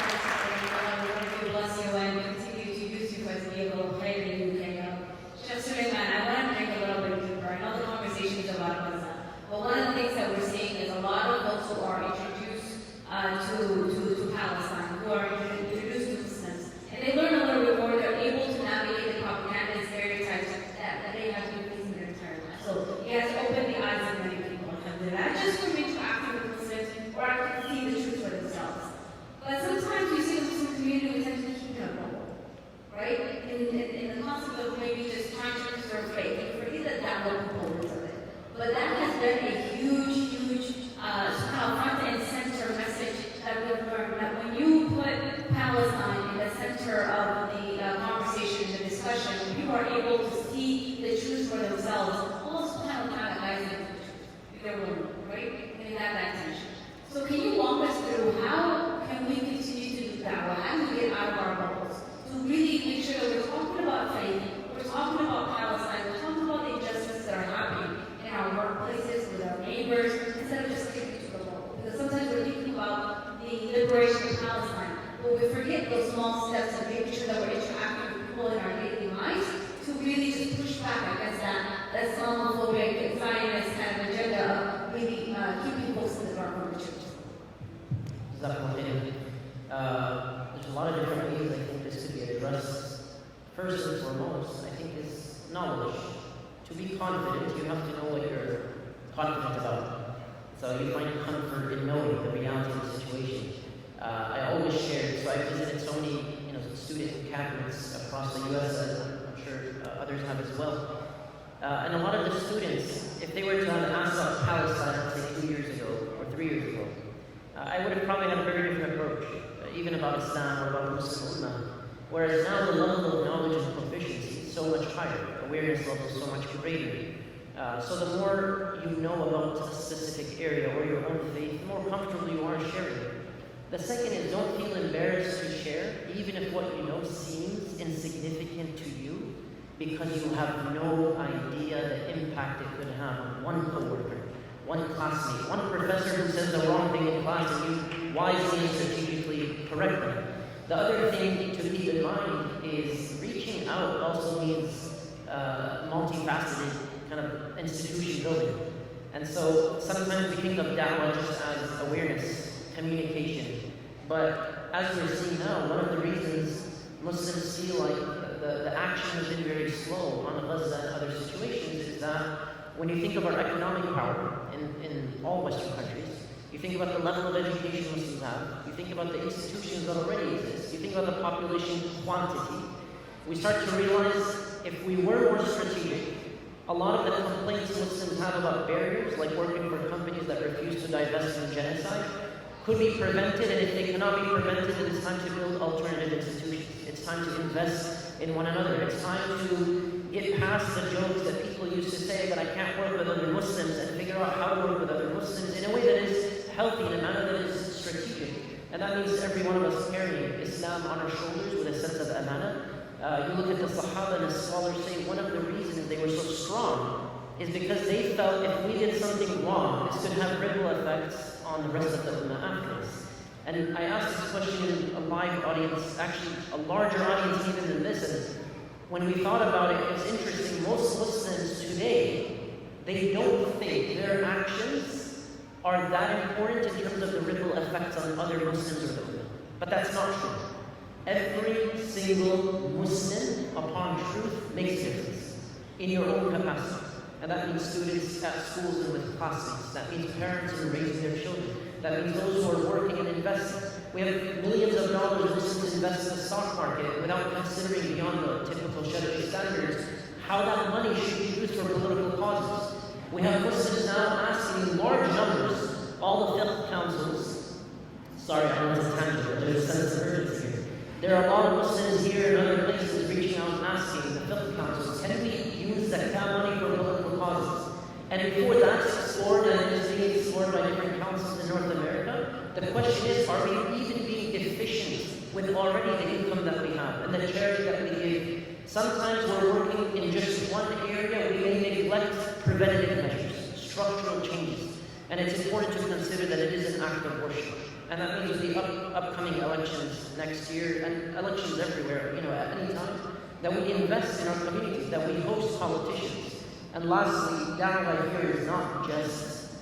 God bless you and continue to use you as a vehicle of prayer in the UK. Chef Suleiman, I want to dig a little bit deeper. I know the conversation is about Gaza, but one of the things that we're seeing is a lot of folks who are introduced to Palestine, who are introduced to Muslims, and they learn a little bit more. They're able to navigate the propaganda and stereotypes that they have been facing their entire life. So he has opened the eyes of many people. Not just for me to act with Muslims or I can see the truth for themselves. But sometimes we see the Muslim community, we tend to keep in a bubble, right? In the concept of maybe just trying to preserve faith. And forget that component of it. But that has been a huge somehow front and center message that we've learned, that when you put Palestine in the center of the conversation, the discussion, when people are able to see the truth for themselves, almost kind of guys into the truth. They're willing, right? And they have that intention. So can you walk us through how can we continue to do that? How do we get out of our bubbles to really make sure that we're talking about faith, we're talking about Palestine, we're talking about the injustices that are happening in our workplaces, with our neighbors, instead of just sticking to the bubble. Because sometimes we're thinking about the liberation of Palestine, but we forget those small steps of making sure that we're interacting with people in our daily lives to really just push back against that Islamophobic and Zionist kind of agenda of really keeping folks in the dark on the truth. There's a lot of different ways I think this could be addressed. First and foremost, I think is knowledge. To be confident, you have to know what you're confident about. So you find comfort in knowing the reality of the situation. I always share, so I visited so many student encampments across the US, and I'm sure others have as well. And a lot of the students, if they were to have asked about Palestine, let's say 2 years ago or 3 years ago, I would have probably had a very different approach, even about Islam or about Muslim Ummah. Whereas now the level of knowledge and proficiency is so much higher, awareness level is so much greater. So the more you know about a specific area or your own faith, the more comfortable you are sharing it. The second is don't feel embarrassed to share, even if what you know seems insignificant to you, because you have no idea the impact it could have on one coworker, one classmate, one professor who says the wrong thing in class and you wisely and strategically correct them. The other thing to keep in mind is reaching out also means multifaceted kind of institution building. And so sometimes we think of da'wah just as awareness, communication. But as we're seeing now, one of the reasons Muslims feel like the action has been very slow on Gaza and other situations is that when you think of our economic power in all Western countries, you think about the level of education Muslims have, you think about the institutions that already exist, you think about the population quantity, we start to realize if we were more strategic, a lot of the complaints Muslims have about barriers, like working for companies that refuse to divest from genocide, could be prevented, and if they cannot be prevented, then it's time to build alternative institutions. It's time to invest in one another. It's time to get past the jokes that people used to say that I can't work with other Muslims and figure out how to work with other Muslims in a way that is healthy, in a manner that is strategic. And that means every one of us carrying Islam on our shoulders with a sense of amana. You look at the Sahaba and the scholars say one of the reasons they were so strong is because they felt if we did something wrong, this could have ripple effects on the rest of the ummah after us. And I asked this question in a live audience, actually a larger audience even than this, and when we thought about it, it's interesting, most Muslims today, they don't think their actions are that important in terms of the ripple effects on other Muslims or the ummah. But that's not true. Every single Muslim, upon truth, makes a difference in your own capacity. And that means students at schools and with classmates. That means parents who are raising their children. That means those who are working and investing. We have millions of dollars Muslims invest in the stock market without considering beyond the typical Sharia standards how that money should be used for political causes. We have Muslims now asking in large numbers, all the fiqh councils, sorry, I know it's a tangent, but there's a sense of urgency here. There are a lot of Muslims here and other places reaching out and asking the fiqh councils, can we use zakah money for political causes? And before that's explored and is being explored by different councils in North America, the question is, are we even being efficient with already the income that we have and the charity that we give? Sometimes we're working in just one area, we may neglect preventative measures, structural changes. And it's important to consider that it is an act of worship. And that means the upcoming elections next year, and elections everywhere, at any time, that we invest in our communities, that we host politicians. And lastly, da'wah here is not just,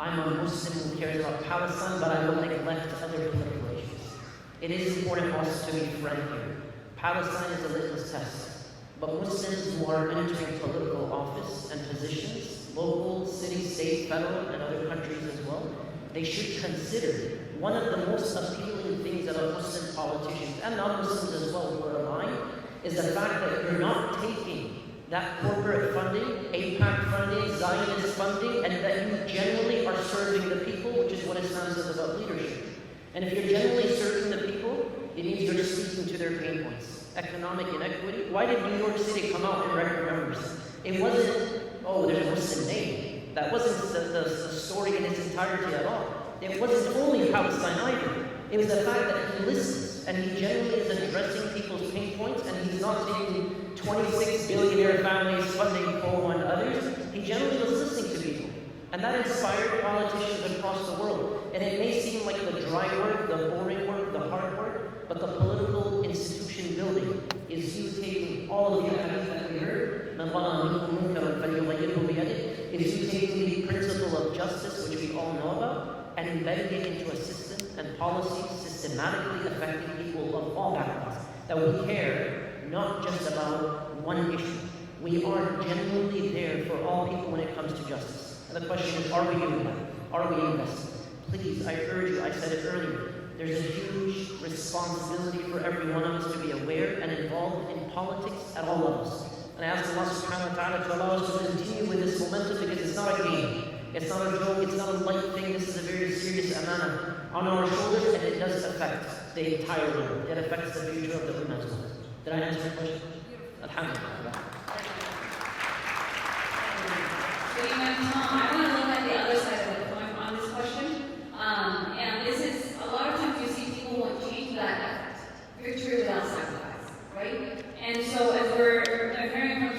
I'm a Muslim who cares about Palestine, but I will neglect other political issues. It is important for us to be frank here. Palestine is a litmus test. But Muslims who are entering political office and positions, local, city, state, federal, and other countries as well, they should consider one of the most appealing things about Muslim politicians, and non-Muslims as well who are aligned, is the fact that you're not taking that corporate funding, APAC funding, Zionist funding, and that you generally are serving the people, which is what Islam says about leadership. And if you're generally serving the people, it means you're speaking to their pain points. Economic inequity. Why did New York City come out and record numbers? It wasn't, oh, there's a Muslim name. That wasn't the story in its entirety at all. It wasn't only Palestine either. It was the fact that he listens, and he generally is addressing people's pain points, and he's not taking 26 billionaire families funding Poland and others. He generally was listening to people. And that inspired politicians across the world. And it may seem like the dry work, the boring work, the hard work, but the political institution building is you taking all of the hadith that we heard, is you taking the principle of justice, which we all know about, and embedding it into a system and policies systematically affecting people of all backgrounds. That we care not just about one issue. We are genuinely there for all people when it comes to justice. And the question is, are we doing that? Are we investing? Please, I urge you, I said it earlier, there's a huge responsibility for every one of us to be aware and involved in politics at all levels. And I ask Allah subhanahu wa ta'ala to allow us to continue with this momentum because it's not a game. It's not a joke, it's not a light thing, this is a very serious amana on our shoulders, and it does affect the entire world. It affects the future of the Ummah as well. Did I answer your question? Alhamdulillah. So I want to look at the other side of the coin on this question. And this is, a lot of times you see people want to change that victory without sacrifice, right? And so as we're hearing from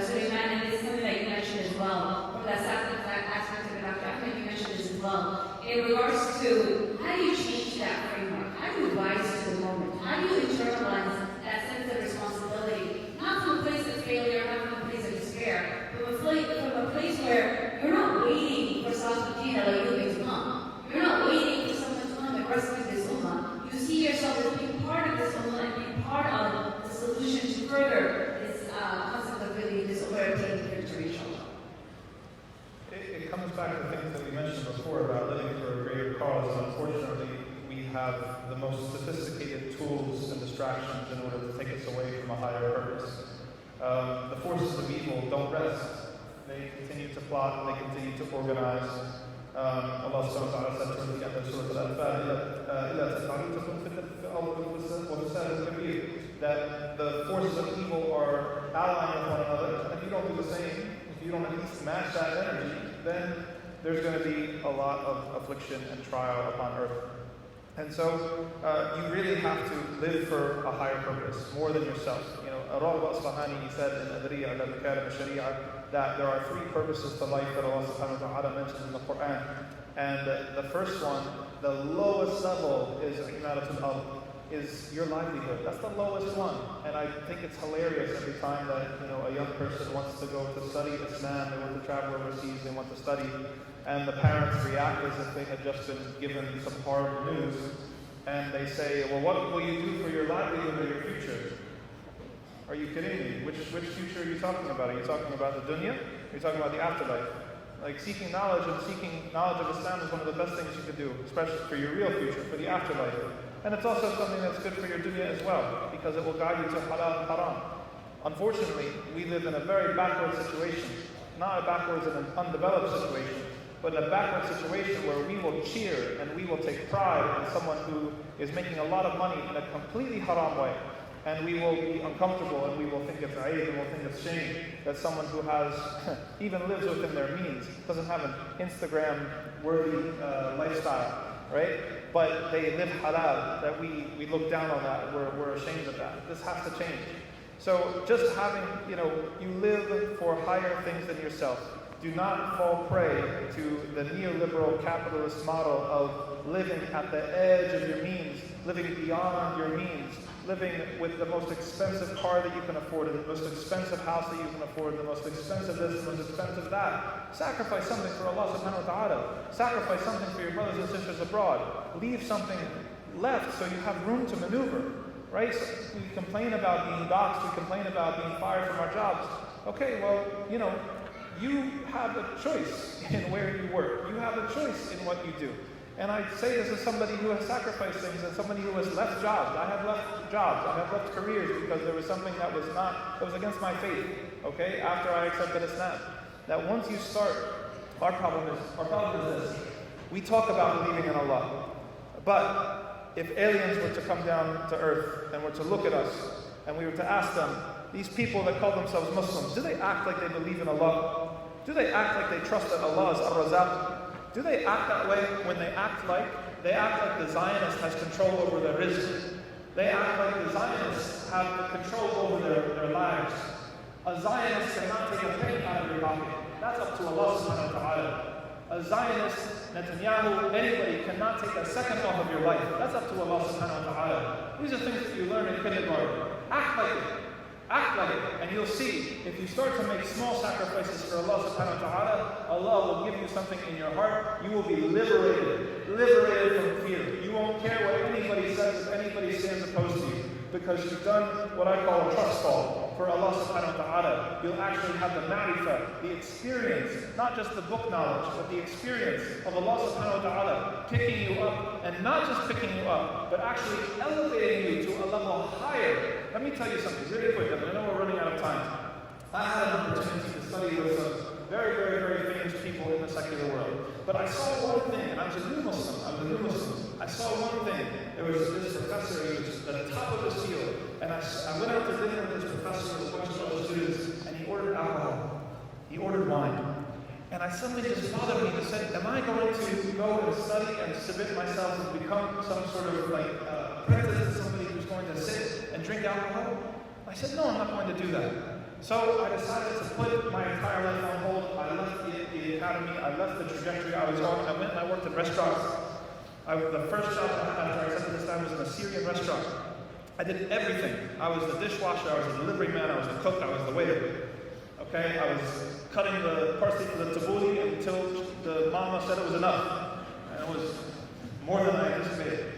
Suleiman, and this is something that you mentioned as well, or that aspect of Dr. Ahmed, you mentioned this as well, in regards to how do you change that framework? How do you rise to the moment? How do you internalize that sense of responsibility? Not from a place of failure, not from a place of despair, but from a place where you're not waiting for Salafudina like you to come. You're not waiting for someone to come and rescue this ummah. You see yourself as being part of this ummah and being part of the solution to further this concept of really this overtaking victory, inshallah. It comes back to things that we mentioned before about living for a greater cause. Unfortunately, we have the most sophisticated tools and distractions in order to take us away from a higher purpose. The forces of evil don't rest. They continue to plot, they continue to organize. Allah subhanahu wa ta'ala said towards the end of Surah Al-Anfal that the forces of evil are allying with one another, and if you don't do the same, if you don't at least match that energy, then there's going to be a lot of affliction and trial upon earth. And so you really have to live for a higher purpose, more than yourself. Ismahan Hani, he said in Adriya al Sharia that there are three purposes to life that Allah subhanahu wa ta'ala mentions in the Quran. And the first one, the lowest level is your livelihood. That's the lowest one. And I think it's hilarious every time that a young person wants to go to study Islam, they want to travel overseas, they want to study, and the parents react as if they had just been given some horrible news, and they say, well, what will you do for your livelihood or your future? Are you kidding me? Which future are you talking about? Are you talking about the dunya? Are you talking about the afterlife? Like seeking knowledge of Islam is one of the best things you could do, especially for your real future, for the afterlife. And it's also something that's good for your dunya as well, because it will guide you to halal and haram. Unfortunately, we live in a very backward situation. Not a backwards and an undeveloped situation, but in a backward situation where we will cheer and we will take pride in someone who is making a lot of money in a completely haram way. And we will be uncomfortable and we will think it's aib and we'll think it's shame that someone who has, even lives within their means, doesn't have an Instagram-worthy lifestyle, right? But they live halal, that we look down on that, we're ashamed of that. This has to change. So just having, you live for higher things than yourself. Do not fall prey to the neoliberal capitalist model of living at the edge of your means, living beyond your means, living with the most expensive car that you can afford, the most expensive house that you can afford, the most expensive this, the most expensive that. Sacrifice something for Allah subhanahu wa ta'ala. Sacrifice something for your brothers and sisters abroad. Leave something left so you have room to maneuver. Right? So we complain about being doxxed, we complain about being fired from our jobs. Okay, well, you have a choice in where you work. You have a choice in what you do. And I say this as somebody who has sacrificed things and somebody who has left jobs. I have left jobs, I have left careers because there was something that was against my faith, okay, after I accepted Islam. That once you start, our problem is this. We talk about believing in Allah, but if aliens were to come down to earth and were to look at us and we were to ask them, these people that call themselves Muslims, do they act like they believe in Allah? Do they act like they trust that Allah is Ar-Razaq? Do they act that way when they act like the Zionist has control over their rizq? They act like the Zionists have the control over their lives. A Zionist cannot take a penny out of your pocket. That's up to Allah subhanahu wa ta'ala. A Zionist, Netanyahu, anybody cannot take a second off of your life. That's up to Allah subhanahu wa ta'ala. These are things that you learn in kindergarten. Act like it. Act like it, and you'll see, if you start to make small sacrifices for Allah subhanahu wa ta'ala, Allah will give you something in your heart. You will be liberated from fear. You won't care what anybody says if anybody stands opposed to you, because you've done what I call a trust fall for Allah subhanahu wa ta'ala. You'll actually have the ma'rifah, the experience, not just the book knowledge, but the experience of Allah subhanahu wa ta'ala picking you up, and not just picking you up, but actually elevating you to a level higher. Let me tell you something really quick, I know we're running out of time. I had an opportunity to study with some very, very, very famous people in the secular world. But I saw one thing, and I was a new Muslim. I saw one thing. There was this professor who was at the top of his field. And I went out to dinner with this professor with a bunch of other students, and he ordered alcohol. He ordered wine. And something just bothered me to say, am I going to go and study and submit myself and become some sort of apprentice to somebody who's going to sit and drink alcohol? I said, no, I'm not going to do that. So I decided to put my entire life on hold. I left the academy, I left the trajectory I was on. I went and I worked in restaurants. The first job after I accepted this time was in a Syrian restaurant. I did everything. I was the dishwasher, I was the delivery man, I was the cook, I was the waiter. Okay, I was cutting the parsley for the tabbouleh until the mama said it was enough. And it was more than I anticipated.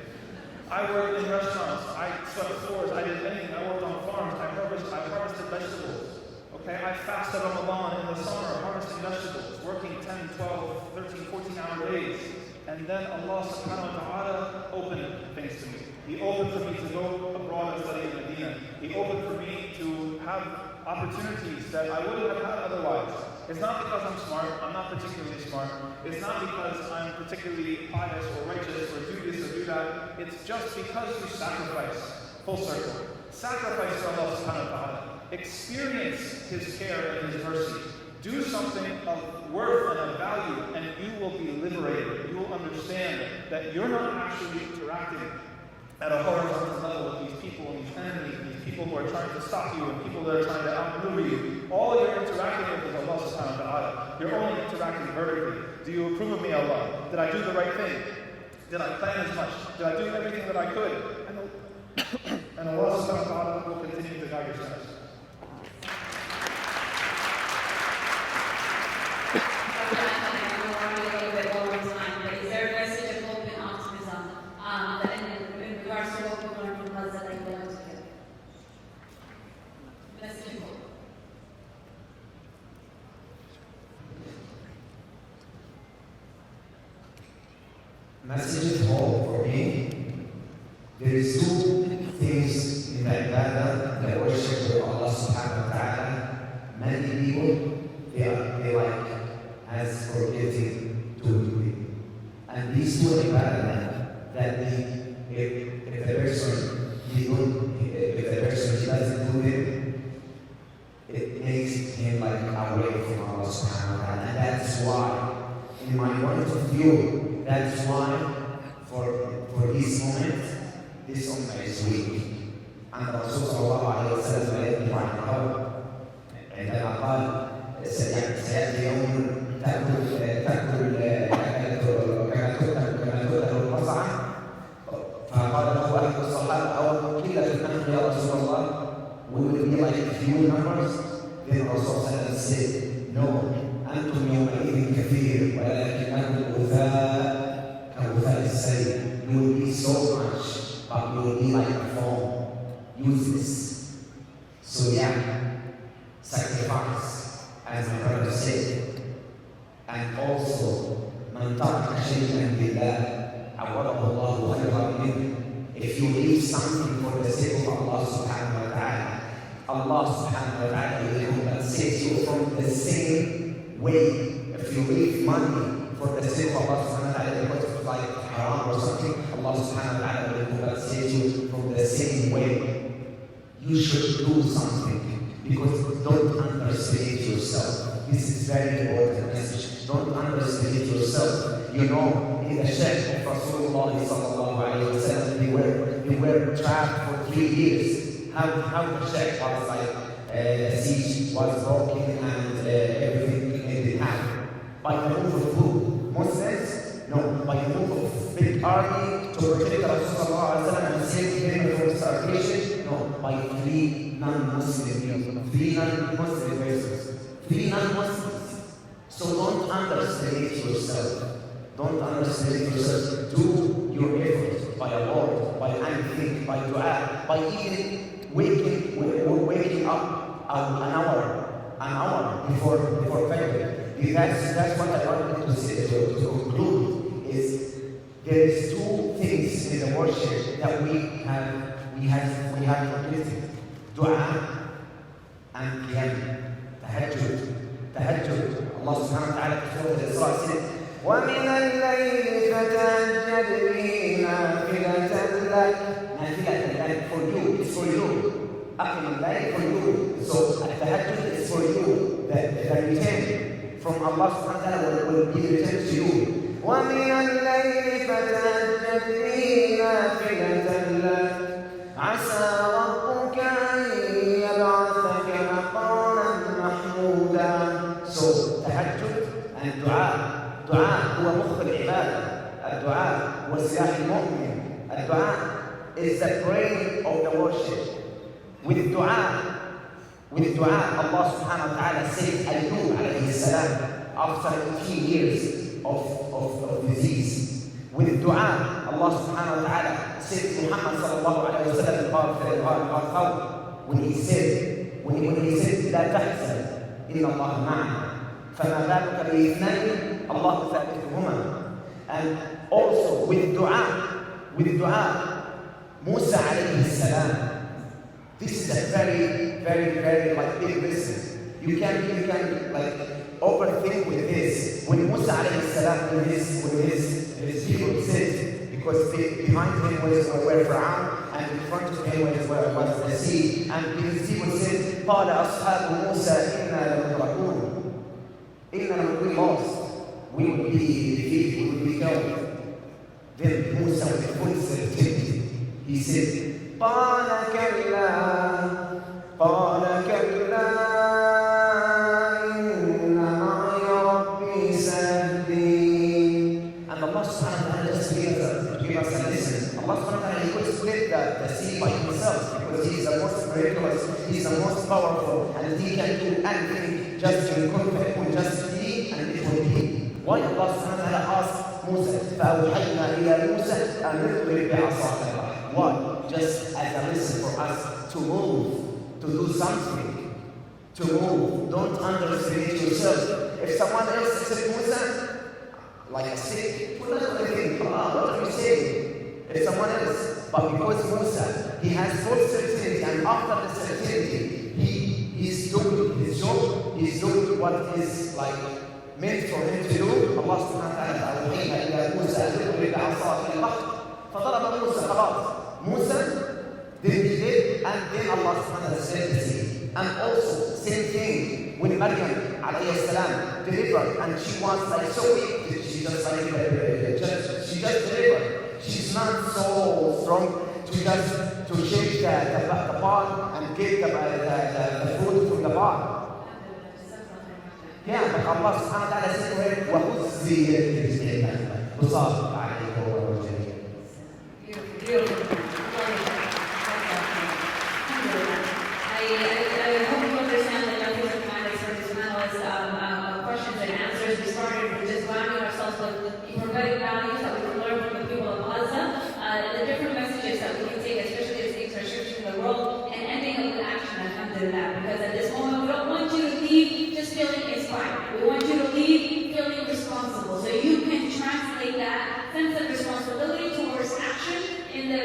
I worked in restaurants, I swept floors, I did anything. I worked on farms, I harvested vegetables. Okay, I fasted on the lawn in the summer, harvesting vegetables, working 10, 12, 13, 14-hour days. And then Allah subhanahu wa ta'ala opened things to me. He opened for me to go abroad and study in Medina. He opened for me to have opportunities that I wouldn't have had otherwise. It's not because I'm smart, I'm not particularly smart. It's not because I'm particularly pious or righteous or do this or do that. It's just because you sacrifice. Full circle. Sacrifice for Allah subhanahu wa ta'ala. Experience His care and His mercy. Do something of worth and of value, and you will be liberated. You will understand that you're not actually interacting at a horizontal level with these people and these enemies, these people who are trying to stop you and people that are trying to outmaneuver you. All you're interacting with is Allah subhanahu wa ta'ala. You're only interacting vertically. Do you approve of me, Allah? Did I do the right thing? Did I plan as much? Did I do everything that I could? And Allah subhanahu wa ta'ala will continue to guide your steps. Message of hope for me. There is two things in the ibadah, the worship of Allah subhanahu wa ta'ala. Many people, they like as forgetting to do it. And these two ibadah that if the person doesn't do them, it makes him like away from Allah subhanahu wa ta'ala. And that's why, in my point of view, that's why for this moment, this ummah is weak. And Rasul sallallahu alayhi wa sallam عندما قال سيأتي يوم تأكل المصعد. فقال له أحد الصحابة أو قلة نحن يا رسول الله, we will be like few numbers. Then Rasul said, no, أنتم يومئذ كثير ولكنكم غثاء كغثاء السيل. You will be so much, but you will be like a foam, useless. So yeah, sacrifice, as my brother said. And also, من ترك شيئا لله عوضه الله خيرا منه. If you leave something for the sake of Allah subhanahu wa ta'ala, Allah subhanahu wa ta'ala will compensate you from the same way. If you leave money for the sake of Allah subhanahu wa ta'ala because it's like haram or something, Allah subhanahu wa ta'ala will compensate you from the same way. You should do something because don't underestimate yourself. This is very important message. Don't underestimate yourself. You know, in the Shaykh of Rasulullah sallallahu alayhi wa sallam, they were trapped for 3 years. How the Shaykh was like, the siege was broken and everything ended half. By the move of who? Muslims? No, by the move of big army to protect Rasulullah and save him from starvation. No, by 3 non-Muslim people, 3 non-Muslim persons, 3 non-Muslims. So don't underestimate yourself. Don't underestimate yourself. Do your effort by a word, by anything, by dua, by even waking up an hour before Fajr. That's what I wanted to say to conclude. Is there is 2 things in the worship that we have completed: dua and qiyam, tahajjud. Allah subhanahu wa ta'ala في سورة الإسراء said, وَمِنَ اللَّيْلِ فَتَهَجَّدْ بِهِ نَافِلَةً لَكَ. نافلة لك, for you, it's for you. أقم الليل for you. So التهجد is for you. The return from Allah subhanahu wa ta'ala will be returned to you. وَمِنَ اللَّيْلِ فَتَهَجَّدْ بِهِ نَافِلَةً لَكَ عَسَى رَبُّكَ أَن يَبْعَثَكَ مَقَامًا مَحْمُودًا. So, tahajjud and dua. Dua هو مخ العبادة. الدعاء هو سلاح المؤمن. الدعاء is the brain of the worship. With dua, Allah subhanahu wa ta'ala saved Ayyub alayhi salam after 18 years of disease. With dua, Allah subhanahu wa ta'ala saved Muhammad sallallahu alayhi wa sallam when he said, لا تحزن إن الله معنا فما بالك باثنين الله ثالثهما. And also with dua, Musa alayhi salam. This is a very like big lesson. You can like overthink with this. When Musa alayhi salam, when his people said, because behind him was where Fir'aun and in front of him was the sea, and his people said, قال أصحاب موسى إنا لمدركون. We lost. We will be defeated. We will be killed. Then Musa with full certainty, he said, قال كلا إن معي ربي سيهدين. And Allah subhanahu wa ta'ala just give us a lesson. Allah subhanahu wa ta'ala, he could split the sea by himself because he is the most miraculous, he is the most powerful, and he can do anything just to just be, and it will be. Why Allah subhanahu wa ta'ala asked Musa, فَأَوْحَيْنَا إِلَى مُوسَى أَنْ اضْرِبْ بِعَصَاكَ الْبَحْرَ. Why? Just as a lesson for us to move, to do something, to move. Don't underestimate yourself. If someone else said Musa, like a stick, we're not going to think, what are you saying? If someone else, but because Musa, he has full certainty, and after the certainty, he's doing his job, he's doing what is like meant for him to do. Allah subhanahu wa ta'ala أوحينا إلى موسى أن اضرب بعصاك البحر فضرب موسى خلاص. Musa did he did, and then Allah subhanahu wa ta'ala said to see. And also, same thing when Maryam alayhi salam delivered, and she was like so weak, she just delivered. She's not so strong to shake the pot and get the food from the pot. Yeah, but Allah subhanahu wa ta'ala said to her, وَهُزِّي إِلَيْكَ وَصَافِقَ عَلَيْكَ وَرَجَلِكَ. Beautiful. I hope you understand that nothing is kind for this panelist questions and answers. We started with just grounding ourselves with prophetic values that we can learn from the people of Gaza, the different messages that we can take, especially as things are shifting in the world, and ending up with action, alhamdulillah. Because at this moment, we don't want you to leave just feeling inspired. We want you to leave feeling responsible. So you can translate that sense of responsibility towards action in the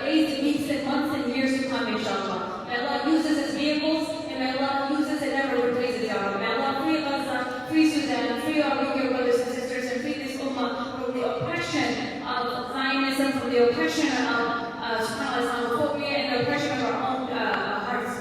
days, weeks, and months, and years to come, inshallah. May Allah use us as vehicles, and may Allah use us and never replace us, Ya Rabbi. May Allah free Gaza, free Sudan, free our weaker brothers and sisters, and free this ummah from the oppression of Zionism, from the oppression of Islamophobia, and the oppression of our own hearts.